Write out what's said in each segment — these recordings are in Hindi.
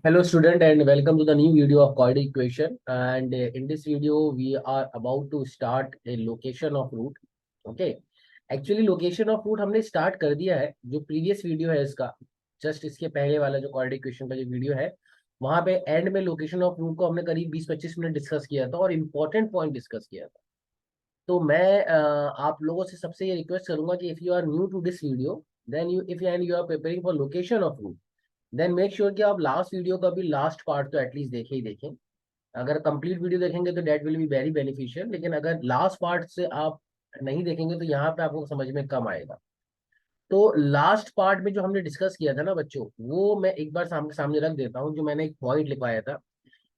Hello student and welcome to the new video of quadratic equation, and in this video we are about to start a location of root. Okay, actually location of root हमने start कर दिया है। जो previous video है इसका just इसके पहले वाला जो quadratic equation का जो video है वहां पे end में location of root को हमने करीब 20-25 मिनट डिस्कस किया था और important point डिस्कस किया था। तो मैं आप लोगों से सबसे ये रिक्वेस्ट करूंगा कि if you are new to this video then you if and you are preparing for location of root then make sure कि आप लास्ट वीडियो का भी लास्ट पार्ट तो एटलीस्ट देखे ही देखें। अगर कंप्लीट वीडियो देखेंगे तो that will be very beneficial, लेकिन अगर लास्ट पार्ट से आप नहीं देखेंगे तो यहाँ पे आपको समझ में कम आएगा। तो लास्ट पार्ट में जो हमने डिस्कस किया था ना बच्चों, वो मैं एक बार सामने सामने रख देता हूँ। जो मैंने एक पॉइंट लिखवाया था,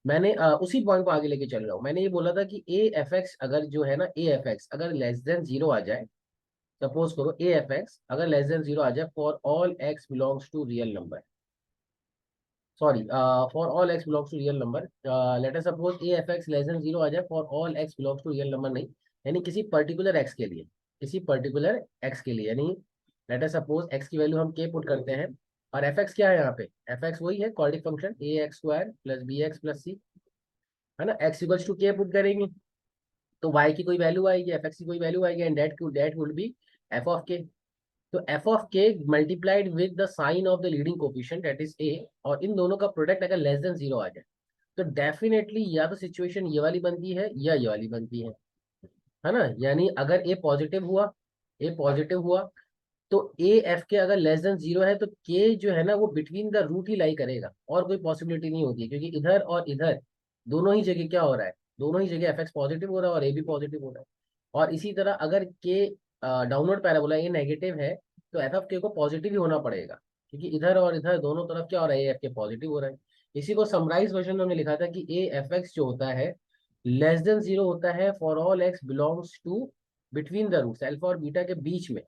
मैंने उसी पॉइंट को आगे लेके चल रहा हूँ। मैंने ये बोला था कि ए एफ एक्स अगर जो है ना, ए एफ एक्स अगर लेस देन जीरो आ जाए, सपोज करो ए एफ एक्स अगर लेस देन जीरो आ जाए for all x belongs to real number, sorry for all x belongs to real number, let us suppose a f x less than zero आ जाए for all x belongs to real number, नहीं यानी किसी पर्टिकुलर एक्स के लिए, किसी पर्टिकुलर एक्स के लिए, यानी लेट अस सपोज एक्स की वैल्यू हम के पुट करते हैं और एफ एक्स क्या है यहाँ पे, एफ एक्स वही है quadratic function a x square plus b x plus c, है ना। X equals to k put करेंगे तो y की कोई वैल्यू आएगी, एफ एक्स की कोई वैल्यू आएगी, and that would be f of k. तो f of k multiplied with the sign of the leading coefficient that is a, और इन दोनों का प्रोडक्ट अगर लेस देन जीरो आ जाए तो डेफिनेटली या तो सिचुएशन ये वाली बनती है या ये वाली बनती है ना। यानी अगर ए पॉजिटिव हुआ, ए पॉजिटिव हुआ तो ए एफ के अगर लेस देन जीरो है तो के जो है ना वो बिटवीन द रूट ही लाई करेगा, और कोई पॉसिबिलिटी नहीं होती है, क्योंकि इधर और इधर दोनों ही जगह क्या हो रहा है, दोनों ही जगह एफ एक्स पॉजिटिव हो रहा है और ए भी पॉजिटिव हो रहा है। और इसी तरह अगर के डाउनवर्ड पैराबोला ए नेगेटिव है तो एफ एफ के को पॉजिटिव ही होना पड़ेगा, क्योंकि इधर और इधर दोनों तरफ क्या हो रहा है, ए एफ के पॉजिटिव हो रहा है। इसी को समराइज वर्जन में हमने लिखा था कि ए एफ एक्स जो होता है लेस देन जीरो होता है for all x belongs to between the roots, alpha और बीटा के बीच में,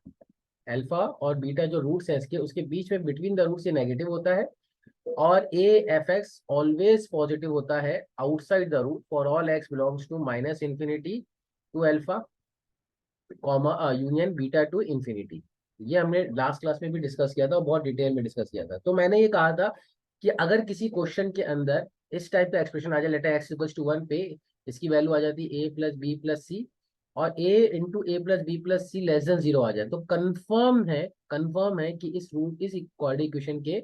अल्फा और बीटा जो रूट्स है इसके उसके बीच में बिटवीन द रूट्स ये नेगेटिव होता है। और a f x always positive होता है outside the root for all x belongs to minus infinity to alpha comma union beta to infinity. ये हमने लास्ट क्लास में भी डिस्कस किया था और बहुत डिटेल में डिस्कस किया था। तो मैंने ये कहा था कि अगर किसी क्वेश्चन के अंदर इस टाइप का एक्सप्रेशन आ जाए, letter x equals to one पे इसकी वैल्यू आ जाती है a plus b plus c, और a into a plus b plus c less than zero आ जाए, तो कंफर्म है कि इस रूट इस क्वाड्रेटिक इक्वेशन के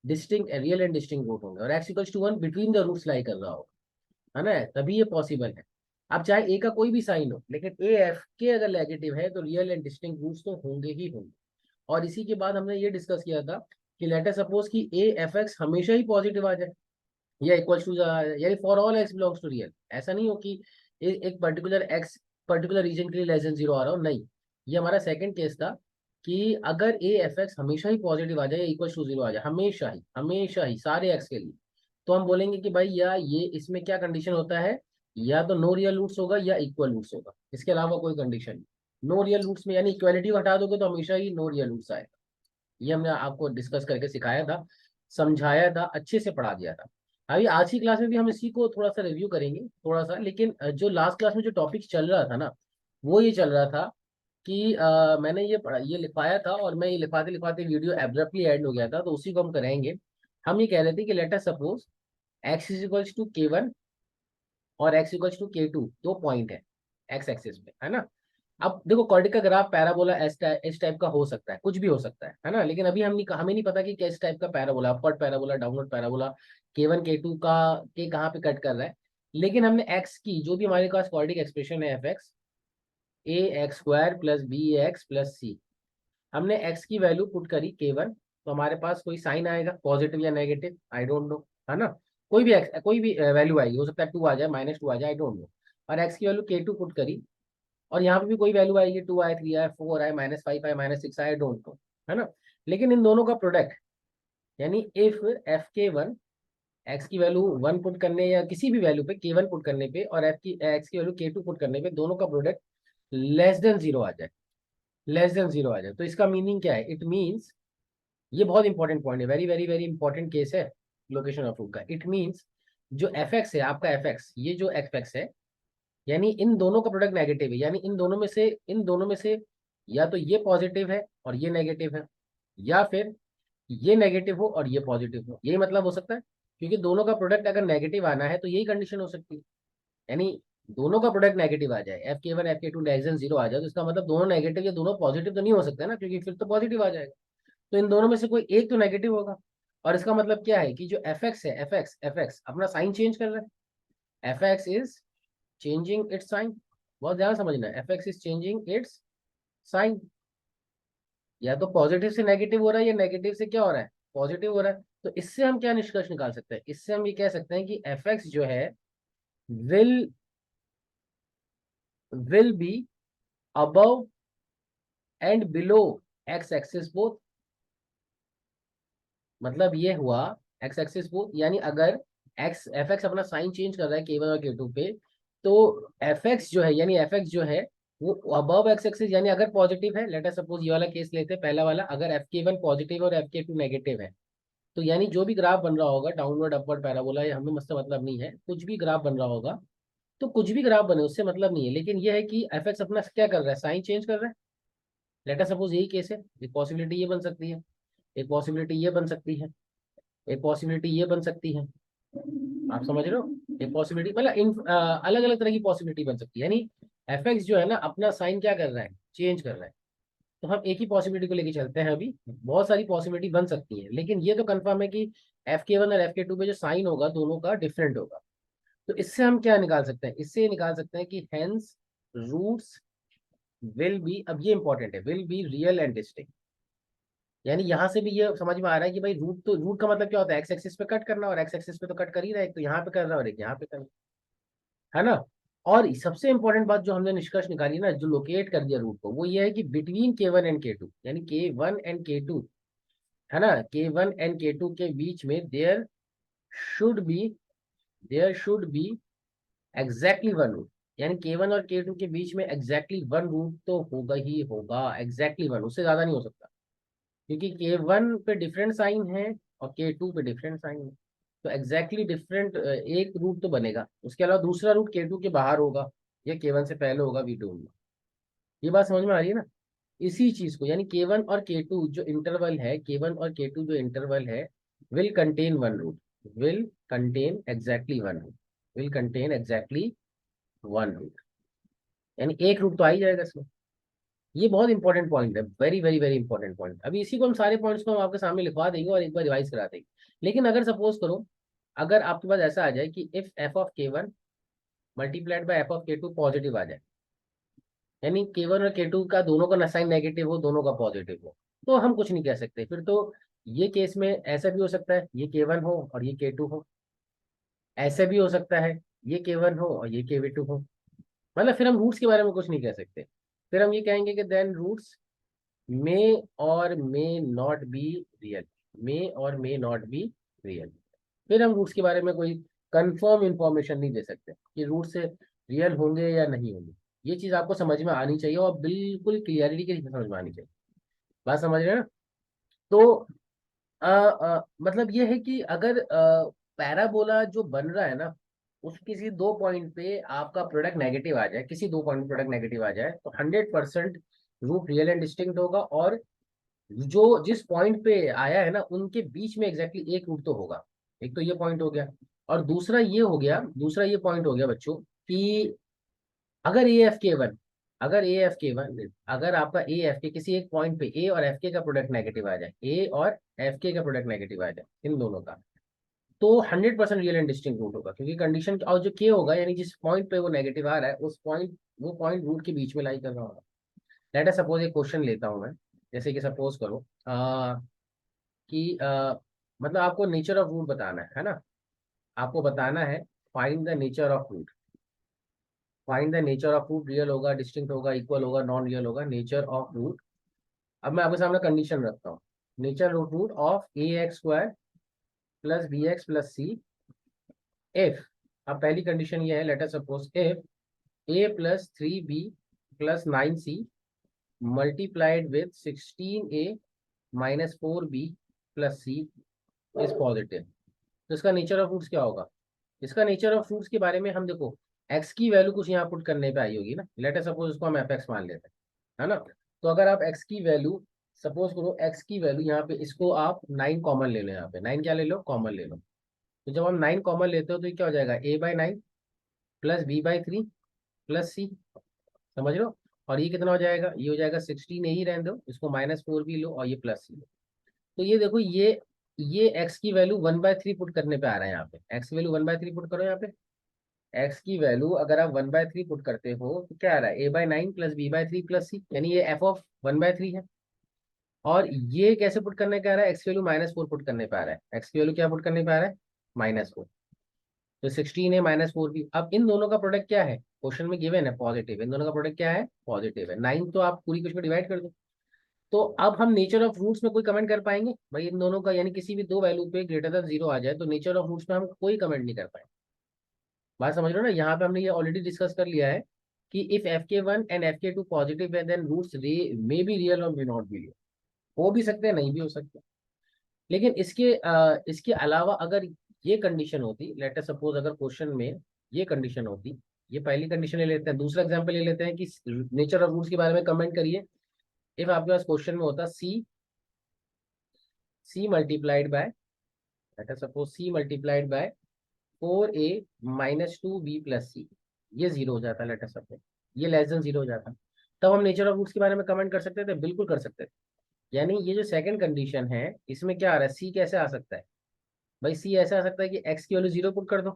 distinct real and distinct root होंगे और x equals to one between the roots lie कर रहा होगा, है ना, तभी ये पॉसिबल है। अब चाहे ए का कोई भी साइन हो, लेकिन ए एफ के अगर नेगेटिव है तो रियल एंड डिस्टिंक्ट रूट्स तो होंगे ही होंगे। और इसी के बाद हमने ये डिस्कस किया था कि लेटर सपोज कि ए एफ एक्स हमेशा ही पॉजिटिव आ जाए या इक्वल टू, यानी for all x belongs to real, ऐसा नहीं हो कि एक पर्टिकुलर एक्स पर्टिकुलर रीजन के लिए लेस देन जीरो आ रहा हो, नहीं। ये हमारा सेकंड केस था कि अगर ए एफ एक्स हमेशा ही पॉजिटिव आ जाए या इक्वल टू जीरो आ जाए, हमेशा ही सारे एक्स के लिए, तो हम बोलेंगे कि भाई या ये इसमें क्या कंडीशन होता है, या तो नो रियल रूट्स होगा या इक्वल रूट्स होगा, इसके अलावा कोई कंडीशन नहीं। नो रियल रूट्स में यानी इक्वालिटी हटा दोगे तो हमेशा ही नो रियल रूट्स आएगा। ये हमने आपको डिस्कस करके सिखाया था, समझाया था, अच्छे से पढ़ा दिया था। अभी आज की क्लास में भी हम इसी को थोड़ा सा रिव्यू करेंगे थोड़ा सा, लेकिन जो लास्ट क्लास में जो टॉपिक चल रहा था ना वो ये चल रहा था कि मैंने ये पढ़ा, ये लिखवाया था और मैं ये लिखवाते लिखवाते वीडियो एब्रप्टली एंड हो गया था, तो उसी को हम करेंगे। हम ये कह रहे थे कि let us suppose x is equals to k one और x equals to k two, दो पॉइंट है एक्स एक्सिस पे, है ना। अब देखो कॉर्डिक का ग्राफ पैराबोला इस टाइप का हो सकता है, कुछ भी हो सकता है ना, लेकिन अभी हमें नहीं पता कि किस टाइप का parabola, upward parabola downward parabola, के वन के टू का के कहाँ पे कट कर रहा है। लेकिन हमने एक्स की जो भी हमारे पास कॉर्डिक एक्सप्रेशन है f x a x square plus b x plus c, हमने एक्स की वैल्यू पुट करी के वन, तो हमारे पास कोई साइन आएगा पॉजिटिव या नेगेटिव, आई डोंट नो, है ना। कोई भी एक्स कोई भी वैल्यू आएगी, हो सकता है टू आ जाए माइनस टू आ जाए, आई डोंट नो। और एक्स की वैल्यू के टू पुट करी और यहाँ पे भी कोई वैल्यू आएगी, टू आए, थ्री आए, फोर आए, माइनस फाइव आए, माइनस सिक्स आए, डोंट नो, है ना। लेकिन इन दोनों का प्रोडक्ट, यानी इफ एफ के वन एक्स की वैल्यू वन पुट करने या किसी भी वैल्यू पे के वन पुट करने पे और एफ की एक्स की वैल्यू के टू पुट करने पे दोनों का प्रोडक्ट लेस देन जीरो आ जाए, लेस देन जीरो आ जाए, तो इसका मीनिंग क्या है, इट मीन्स, ये बहुत इंपॉर्टेंट पॉइंट है, very very very important case है लोकेशन ऑफ रूट का। इट मीन्स जो एफ एक्स है आपका, एफ एक्स ये जो एफ एक्स है, यानी इन दोनों का प्रोडक्ट नेगेटिव है, यानी इन दोनों में से या तो ये पॉजिटिव है और ये नेगेटिव है, या फिर ये नेगेटिव हो और ये पॉजिटिव हो, यही मतलब हो सकता है। क्योंकि दोनों का प्रोडक्ट अगर नेगेटिव आना है तो यही कंडीशन हो सकती है, यानी दोनों का प्रोडक्ट नेगेटिव आ जाए, Fk1 Fk2 लेस देन 0 आ जाए, तो इसका मतलब दोनों नेगेटिव या दोनों पॉजिटिव तो नहीं हो सकता है ना, क्योंकि फिर तो पॉजिटिव आ जाएगा। तो इन दोनों में से कोई एक तो नेगेटिव होगा। और इसका मतलब क्या है कि जो fx है, fx अपना साइन चेंज कर रहा है, fx is changing its sign. बहुत ध्यान समझना है, fx is changing its sign. या तो पॉजिटिव से नेगेटिव हो रहा है या नेगेटिव से क्या हो रहा है, पॉजिटिव हो रहा है। तो इससे हम क्या निष्कर्ष निकाल सकते हैं, इससे हम ये कह सकते हैं कि fx जो है will will be above and below x axis both. मतलब ये हुआ एक्स एक्सिस बोथ, यानी अगर एक्स एफ एक्स अपना साइन चेंज कर रहा है K1 और K2 पे, तो एफ एक्स जो है यानी एफ एक्स जो है वो अबव एक्स एक्सिस, यानी अगर पॉजिटिव है, लेट अस सपोज ये वाला केस लेते हैं पहला वाला, अगर Fk1 पॉजिटिव और Fk2 नेगेटिव है, तो यानी जो भी ग्राफ बन रहा होगा डाउनवर्ड अपवर्ड पैराबोला, ये हमें मुझसे मतलब नहीं है, कुछ भी ग्राफ बन रहा होगा, तो कुछ भी ग्राफ बने उससे मतलब नहीं है, लेकिन ये है कि एफ एक्स अपना क्या कर रहा है, साइन चेंज कर रहा है। लेट अस सपोज यही केस है, एक पॉसिबिलिटी ये बन सकती है, एक पॉसिबिलिटी ये बन सकती है, एक पॉसिबिलिटी ये बन सकती है। आप समझ रहे हो, एक पॉसिबिलिटी मतलब इन अलग अलग तरह की पॉसिबिलिटी बन सकती है, यानी एफ एक्स जो है ना अपना साइन क्या कर रहा है, चेंज कर रहा है। तो हम एक ही पॉसिबिलिटी को लेके चलते हैं, अभी बहुत सारी पॉसिबिलिटी बन सकती है, लेकिन ये तो कंफर्म है कि Fk1 और Fk2 पे जो साइन होगा दोनों का डिफरेंट होगा। तो इससे हम क्या निकाल सकते हैं, इससे निकाल सकते हैं कि हेंस रूट्स विल बी, अब ये इंपॉर्टेंट है, will be real and distinct. यानी यहां से भी ये समझ में आ रहा है कि भाई रूट, तो रूट का मतलब क्या होता है, एक्स एक्सिस पे कट करना, और एक्स एक्सिस पे तो कट कर ही रहा है, एक तो यहाँ पे कर रहा है और एक यहाँ पे कर रहा है ना। और सबसे इंपॉर्टेंट बात जो हमने निष्कर्ष निकाली ना, जो लोकेट कर दिया रूट को, वो ये है कि बिटवीन K1 एंड K2, यानी K1 एंड K2 है ना, K1 एंड K2 के बीच में should be there should be exactly one root. यानी K1 और K2 के बीच में एग्जैक्टली वन रूट तो होगा ही होगा, एग्जैक्टली वन, उससे ज्यादा नहीं हो सकता, क्योंकि K1 पे डिफरेंट साइन है और K2 पे डिफरेंट साइन है। तो एग्जैक्टली डिफरेंट एक रूट तो बनेगा, उसके अलावा दूसरा रूट K2 के बाहर होगा या K1 से पहले होगा, वी डोंट नो। ये बात समझ में आ रही है ना। इसी चीज को, यानी K1 और K2 जो इंटरवल है, K1 और K2 जो इंटरवल है, will contain one root, will contain exactly one root, will contain exactly one root, यानी एक रूट तो आ ही जाएगा इसमें। ये बहुत इंपॉर्टेंट पॉइंट है, very very very important point. अभी इसी को हम सारे पॉइंट्स को हम आपके सामने लिखवा देंगे और एक बार रिवाइज करा देंगे। लेकिन अगर सपोज करो, अगर आपके पास ऐसा आ जाए कि if f(k1) multiplied by f(k2) positive आ जाए, यानी K1 और K2 का दोनों का साइन नेगेटिव हो, दोनों का पॉजिटिव हो, तो हम कुछ नहीं कह सकते फिर तो। ये केस में ऐसा भी हो सकता है ये K1 हो और ये K2 हो, ऐसे भी हो सकता है ये K1 हो और ये K2 हो। मतलब फिर हम रूट्स के बारे में कुछ नहीं कह सकते, फिर हम ये कहेंगे कि देन रूट्स मे और मे नॉट बी रियल, मे और मे नॉट बी रियल। फिर हम रूट्स के बारे में कोई कंफर्म इंफॉर्मेशन नहीं दे सकते कि रूट से रियल होंगे या नहीं होंगे। ये चीज आपको समझ में आनी चाहिए और बिल्कुल क्लियरिटी के साथ समझ में आनी चाहिए। बात समझ रहे हैं ना। तो मतलब ये है कि अगर पैराबोला जो बन रहा है ना, उस किसी दो पॉइंट पे आपका प्रोडक्ट नेगेटिव आ जाए, किसी दो पॉइंट प्रोडक्ट नेगेटिव आ जाए, तो 100% रूट रियल एंड डिस्टिंक्ट होगा। और जो जिस पॉइंट पे आया है ना उनके बीच में एग्जैक्टली एक रूट तो होगा। एक तो ये पॉइंट हो गया, और दूसरा ये हो गया, दूसरा ये पॉइंट हो गया बच्चों कि अगर AF(k1), अगर AF(k1), अगर आपका AF के किसी एक पॉइंट पे A और FK का प्रोडक्ट नेगेटिव आ जाए, A और FK का प्रोडक्ट नेगेटिव आ जाए इन दोनों का, तो 100% रियल एंड डिस्टिंक्ट रूट होगा, क्योंकि कंडीशन और जो K होगा, यानी जिस पॉइंट पे वो नेगेटिव आ रहा है उस पॉइंट, वो पॉइंट रूट के बीच में लाई कर रहा होगा। लेट अस सपोज एक क्वेश्चन लेता हूं मैं, जैसे कि सपोज करो कि मतलब आपको नेचर ऑफ रूट बताना है ना, आपको बताना है find the nature of root, find the nature of root, real होगा, डिस्टिंक्ट होगा, इक्वल होगा, नॉन रियल होगा, नेचर ऑफ रूट। अब मैं आपके सामने कंडीशन रखता हूँ, nature of root of ax² plus bx plus c if. अब पहली कंडीशन ये है, let us suppose if a plus 3b plus 9c multiplied with 16a minus 4b plus c is positive. तो इसका नेचर ऑफ फ्रूट्स क्या होगा, इसका नेचर ऑफ फ्रूट्स के बारे में हम देखो, x की वैल्यू कुछ यहाँ पुट करने पे आई होगी ना, लेट अस सपोज उसको हम fx मान लेते हैं, है ना। तो अगर आप x की वैल्यू सपोज करो x की वैल्यू यहाँ पे, इसको आप 9 कॉमन ले लो, यहाँ पे 9 क्या ले लो, कॉमन ले लो। तो जब हम 9 कॉमन लेते हो तो ये क्या हो जाएगा, a/9 plus b/3 plus c, समझ लो। और ये कितना हो जाएगा, ये हो जाएगा 16, यही रहने दो, इसको -4 भी लो और ये प्लस c लो। तो ये देखो, ये x की वैल्यू 1/3 पुट करने पे आ रहा है यहाँ पे, x की वैल्यू 1/3 पुट करो यहाँ पे। x की वैल्यू अगर आप 1/3 पुट करते हो तो क्या आ रहा है, a/9 plus b/3 plus c, यानी ये f ऑफ 1/3 है। और ये कैसे पुट करने का आ रहा है, x की वैल्यू -4 पुट करने पे आ रहा है, x की वैल्यू क्या पुट करने पे आ रहा है, -4। तो 16 है, -4 भी। अब इन दोनों का प्रोडक्ट क्या है, क्वेश्चन में गिवन है पॉजिटिव, इन दोनों का प्रोडक्ट क्या है, पॉजिटिव है। 9 तो आप पूरी कुछ में डिवाइड कर दो। तो अब हम नेचर ऑफ रूट्स में कोई कमेंट कर पाएंगे भाई इन दोनों का, यानी किसी भी दो वैल्यू पे ग्रेटर देन 0 आ जाए तो नेचर ऑफ रूट्स में हम कोई कमेंट नहीं कर पाएंगे। बात समझ रहे हो ना, यहाँ पे हमने ये ऑलरेडी डिस्कस कर लिया है कि if fk1 and fk2 positive है then roots may be real और मे नॉट बी रियल, हो भी सकते हैं नहीं भी हो सकते। लेकिन इसके अलावा अगर ये कंडीशन होती, लेट अस सपोज अगर क्वेश्चन में ये कंडीशन होती, ये पहली कंडीशन ले लेते हैं, दूसरा एग्जांपल ले लेते हैं कि नेचर ऑफ रूट्स के बारे में कमेंट करिए। इफ आपके पास क्वेश्चन में होता c multiplied by, late us suppose c multiplied by 4a minus 2b plus c, ये जीरो हो जाता, लेट अस सपोज ये लेस देन जीरो हो जाता, तब हम नेचर ऑफ रूट्स के बारे में कमेंट कर सकते थे, बिल्कुल कर सकते थे। यानी ये जो सेकंड कंडीशन है इसमें क्या आ रहा है, c कैसे आ सकता है भाई, सी ऐसे आ सकता है कि x की वैल्यू 0 पुट कर दो,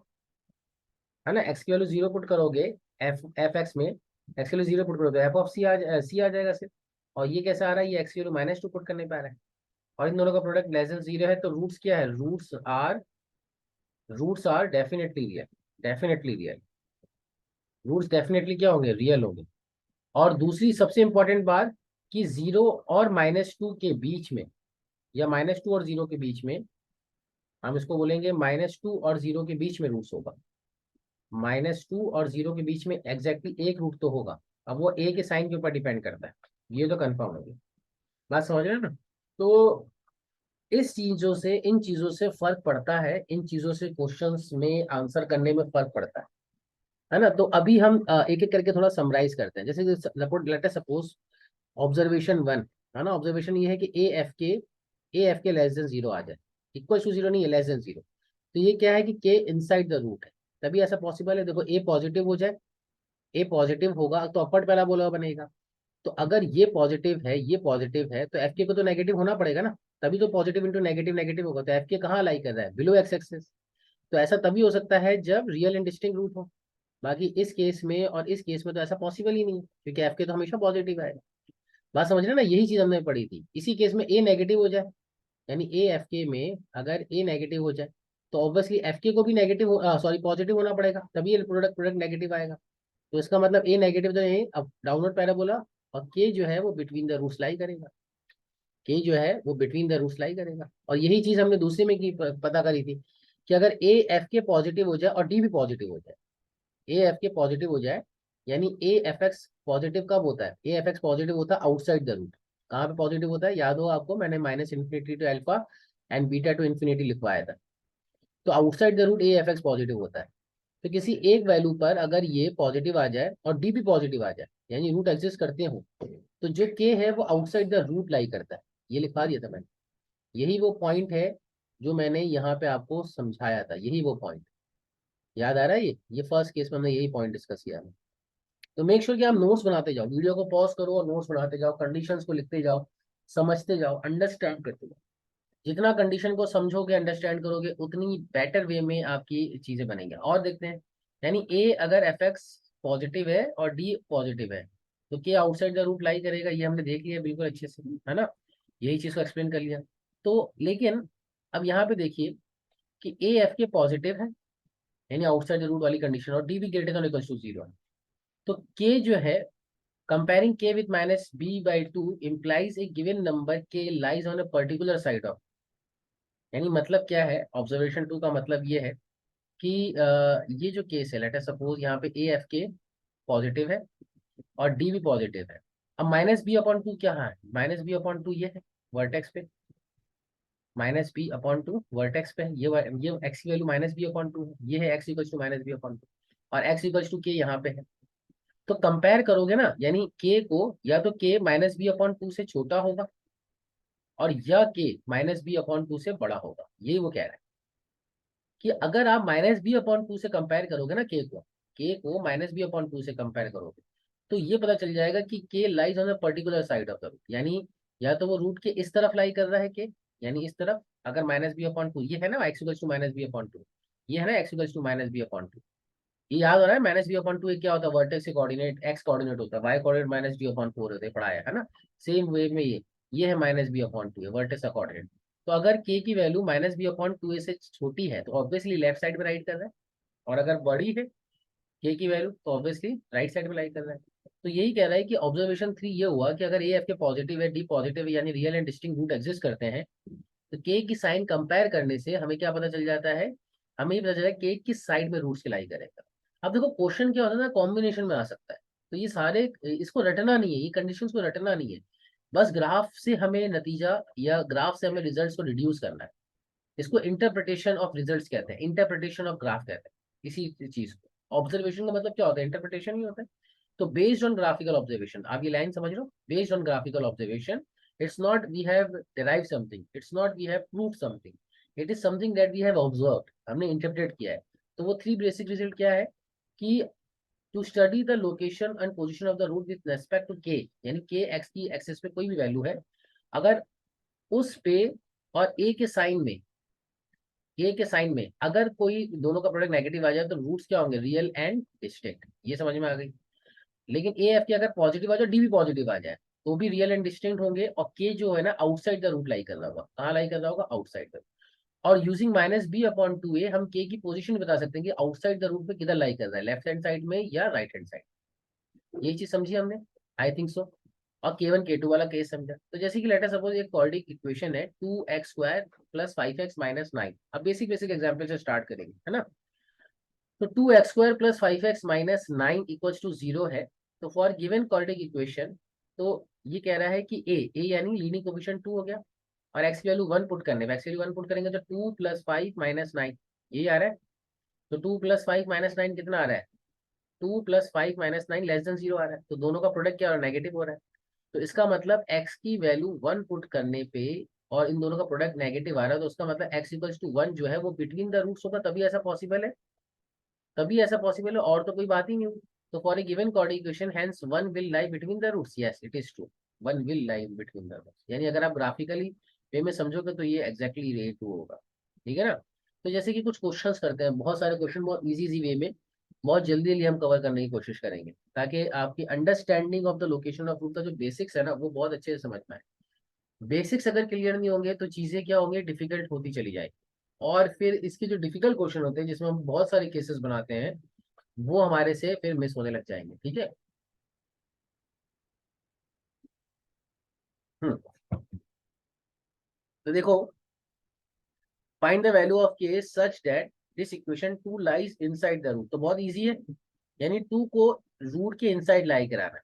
है ना, x की वैल्यू 0 पुट करोगे, एफ एक्स में x की वैल्यू 0 पुट करोगे तो एफ ऑफ सी आ जाएगा सिर्फ। और ये कैसे आ रहा है, ये x की वैल्यू -2 पुट करने पा रहा है, और इन दोनों का प्रोडक्ट लेस देन 0 है, तो रूट्स क्या है, roots are definitely real, definitely real, roots definitely क्या होंगे, रियल होंगे। और दूसरी सबसे इंपॉर्टेंट बात कि 0 और -2 के बीच में, या -2 और 0 के बीच में, हम इसको बोलेंगे -2 और 0 के बीच में रूट्स होगा, -2 और 0 के बीच में एग्जैक्टली एक रूट तो होगा। अब वो ए के साइन के ऊपर डिपेंड करता है, ये तो कंफर्म हो गया, बात समझ रहे हैं ना। तो इस चीजों से, इन चीजों से फर्क पड़ता है, इन चीजों से क्वेश्चंस में आंसर करने में फर्क पड़ता है ना। तो अभी हम एक एक करके थोड़ा समराइज करते हैं। जैसे लेट अस सपोज ऑब्जर्वेशन 1, है ना, ऑब्जर्वेशन ये है कि a f k less than 0 आ जाए, इक्वल टू 0 नहीं है, लेस देन 0। तो ये क्या है कि के इनसाइड द रूट है, तभी ऐसा पॉसिबल है। देखो ए पॉजिटिव हो जाए, ए पॉजिटिव होगा तो अपर पहला बोला बनेगा। तो अगर ये पॉजिटिव है तो एफ के को तो नेगेटिव होना पड़ेगा ना, तभी तो पॉजिटिव इंटू नेगेटिव नेगेटिव होगा। तो एफ के कहाँ लाई कर रहा है, बिलो एक्स एक्सिस। तो ऐसा तभी हो सकता है जब रियल एंड डिस्टिंक्ट रूट हो। बाकी इस केस में और इस केस में तो ऐसा पॉसिबल ही नहीं है, क्योंकि एफ के तो हमेशा पॉजिटिव आएगा। बात समझ रहे हैं ना, यही चीज हमने पढ़ी थी। इसी केस में ए नेगेटिव हो जाए, यानी ए एफ के में अगर ए नेगेटिव हो जाए तो ऑब्वियसली एफ के को भी नेगेटिव, सॉरी पॉजिटिव होना पड़ेगा, तभी ये प्रोडक्ट प्रोडक्ट नेगेटिव आएगा। तो इसका मतलब ए नेगेटिव तो यही अब डाउनवर्ड पैराबोला, और के जो है वो बिटवीन द रूट्स लाई करेगा, के जो है वो बिटवीन द रूट्स लाई करेगा। और यही चीज हमने दूसरे में की पता करी थी कि अगर ए एफ के पॉजिटिव हो जाए और डी भी पॉजिटिव हो जाए, ए एफ के पॉजिटिव हो जाए, यानी ए एफ एक्स पॉजिटिव कब होता है, ए एफ एक्स पॉजिटिव होता है आउटसाइड द रूट। कहाँ पे पॉजिटिव होता है, याद हो आपको, मैंने -∞ to alpha and beta to infinity लिखवाया था। तो outside the root a f x positive होता है। तो किसी एक वैल्यू पर अगर ये पॉजिटिव आ जाए और डी भी पॉजिटिव आ जाए, यानी रूट एग्जिस्ट करते हो, तो जो के है वो आउटसाइड द रूट लाई करता है, ये लिखवा दिया था मैंने। यही वो पॉइंट है जो मैंने यहाँ पे आपको समझाया था, यही वो पॉइंट याद आ रहा है। ये फर्स्ट केस में हमने यही पॉइंट डिस्कस किया है। तो मेक श्योर कि आप नोट्स बनाते जाओ, वीडियो को पॉज करो और नोट्स बनाते जाओ, कंडीशंस को लिखते जाओ, समझते जाओ, अंडरस्टैंड करते जाओ। जितना कंडीशन को समझोगे, अंडरस्टैंड करोगे, उतनी बेटर वे में आपकी चीजें बनेंगी। और देखते हैं, यानी ए अगर एफ एक्स पॉजिटिव है और डी पॉजिटिव है तो के आउटसाइड द रूट लाई करेगा, ये हमने देख लिया बिल्कुल अच्छे से, है ना, यही चीज को एक्सप्लेन कर लिया। तो लेकिन अब यहाँ पे देखिए कि ए एफ के पॉजिटिव है, यानी आउटसाइड द रूट वाली कंडीशन, और डी भी ग्रेटर देन इक्वल टू 0 है। तो के जो है, comparing k with -b/2 implies a given number k lies on a particular side of, यानी मतलब क्या है, ऑब्जर्वेशन 2 का मतलब ये है कि ये जो केस है, लेट अस सपोज यहाँ पे ए एफ के पॉजिटिव है और डी भी पॉजिटिव है। अब -b/2 क्या है, -b/2 ये है वर्टेक्स पे, -b/2 वर्टेक्स पे, ये x की वैल्यू -b/2 है, ये है x इक्वल टू -b/2, और x इक्वल टू के यहाँ पे है। तो कंपेयर करोगे ना, यानी के को या तो के -b/2 से छोटा होगा, और यह के माइनस बी अपॉन टू से बड़ा होगा। यही वो कह रहा है कि अगर आप माइनस बी अपॉन टू से कंपेयर करोगे ना के को माइनस बी अपॉन टू से कंपेयर करोगे, तो ये पता चल जाएगा कि k lies on the particular side of the root, यानी या तो वो रूट के इस तरफ लाई कर रहा है के, यानी इस तरफ, अगर माइनस बी अपॉन टू ये है ना x equals to minus b upon two, ये है ना x equals to minus b upon two, ये याद हो रहा है माइनस बी अपॉन टू क्या होता है, वर्टेक्स से कोऑर्डिनेट एक्स कोऑर्डिनेट होता है, y coordinate minus b upon four होते हैं, पढ़ाया है ना। सेम वे में ये है माइनस बी अपॉन टू है वर्टेक्स का कोऑर्डिनेट। तो अगर के की value minus b upon two से छोटी है तो ऑब्वियसली लेफ्ट साइड में राइट कर रहा है, और अगर बड़ी है के की वैल्यू तो ऑब्वियसली राइट साइड में राइट कर रहा है। तो यही कह रहा है कि ऑब्जर्वेशन 3 ये हुआ कि अगर ए एफ के पॉजिटिव है डी पॉजिटिव है यानी real and distinct root exist करते हैं, तो के की साइन कंपेयर करने से हमें क्या पता चल जाता है, हमें ये पता चला के किस साइड में रूट्स लाई करेगा। अब देखो क्वेश्चन क्या होता है ना, कॉम्बिनेशन में आ सकता है, तो ये सारे इसको रटना नहीं है, ये कंडीशंस को रटना नहीं है, बस ग्राफ से हमें नतीजा या ग्राफ से हमें रिजल्ट्स को रिड्यूस करना है। इसको इंटरप्रिटेशन ऑफ रिजल्ट्स कहते हैं, इंटरप्रिटेशन ऑफ ग्राफ कहते हैं इसी चीज को। ऑब्जर्वेशन का मतलब क्या होता है, इंटरप्रिटेशन ही होता है। तो बेस्ड ऑन ग्राफिकल ऑब्जर्वेशन, आप ये लाइन समझ रहे हो, based on graphical observation, it's not we have derived something, it's not we have proved something, it is something that we have observed, हमने इंटरप्रेट किया है। तो वो थ्री बेसिक रिजल्ट क्या है कि to study the location and position of the root with respect to k, यानी के एक्स की एक्सिस पे कोई भी वैल्यू है, अगर उस पे और ए के साइन में अगर कोई दोनों का प्रोडक्ट नेगेटिव आ जाए तो रूट्स क्या होंगे, रियल एंड डिस्टिंक्ट। ये समझ में आ गई। लेकिन ए एफ की अगर पॉजिटिव आ जाए, डी भी पॉजिटिव आ जाए, तो भी रियल एंड डिस्टिंक्ट होंगे, और के जो है ना आउटसाइड द रूट लाई कर रहा होगा, कहाँ लाई कर रहा होगा, आउटसाइड द। और using minus b upon two a हम के की पोजीशन बता सकते हैं कि आउटसाइड द रूट पे किधर लाई कर रहा है, लेफ्ट हैंड साइड में या राइट हैंड साइड। ये चीज समझी हमने, आई थिंक सो। और के1 के2 वाला केस समझा। तो जैसे कि लेटर सपोज एक क्वाड्रेटिक इक्वेशन है 2x² प्लस 5x माइनस 9। अब बेसिक बेसिक एग्जाम्पल से स्टार्ट करेंगे, है ना। तो 2x² plus 5x minus 9 equals to 0 है। तो फॉर गिवन क्वाड्रेटिक इक्वेशन, तो ये कह रहा है कि ए यानी लीडिंग कोएफिशिएंट 2 हो गया, और x की वैल्यू 1 पुट करने, x की वैल्यू 1 पुट करेंगे तो 2 प्लस 5 माइनस 9 ये आ रहा है। तो 2 प्लस 5 माइनस 9 कितना आ रहा है, 2 प्लस 5 माइनस 9 लेस देन 0 आ रहा है। तो दोनों का प्रोडक्ट क्या हो रहा है, नेगेटिव हो रहा है। तो इसका मतलब x की वैल्यू 1 पुट करने पे और इन दोनों का प्रोडक्ट नेगेटिव आ रहा है, तो उसका मतलब x इक्वल्स टू 1 जो है वो बिटवीन द रूट्स होगा, तभी ऐसा पॉसिबल है, तभी ऐसा पॉसिबल है, और तो कोई बात ही नहीं हुई। तो for a given coordinate equation hence 1 will lie between the roots, yes it is true, 1 will lie between the roots, यानी अगर आप ग्राफिकली वे में समझोगे तो ये एग्जैक्टली ये ट्रू होगा। ठीक है ना। तो जैसे कि कुछ क्वेश्चंस करते हैं, बहुत सारे क्वेश्चन बहुत इजी सी वे में बहुत जल्दी जल्दी हम कवर करने की कोशिश करेंगे, ताकि आपकी understanding of the location of root का जो बेसिक्स है ना वो बहुत अच्छे से समझ में आए। बेसिक्स अगर क्लियर नहीं होंगे तो चीजें क्या होंगी, डिफिकल्ट होती चली जाएगी। और फिर इसके जो डिफिकल्ट क्वेश्चन होते हैं जिसमें हम बहुत सारे केसेस बनाते हैं, वो हमारे से फिर मिस होने लग जाएंगे। ठीक है। हम्म। तो देखो, find the value of k such that this equation 2 lies inside the root. तो बहुत इजी है, यानी 2 को रूट के इनसाइड लाई कराना है।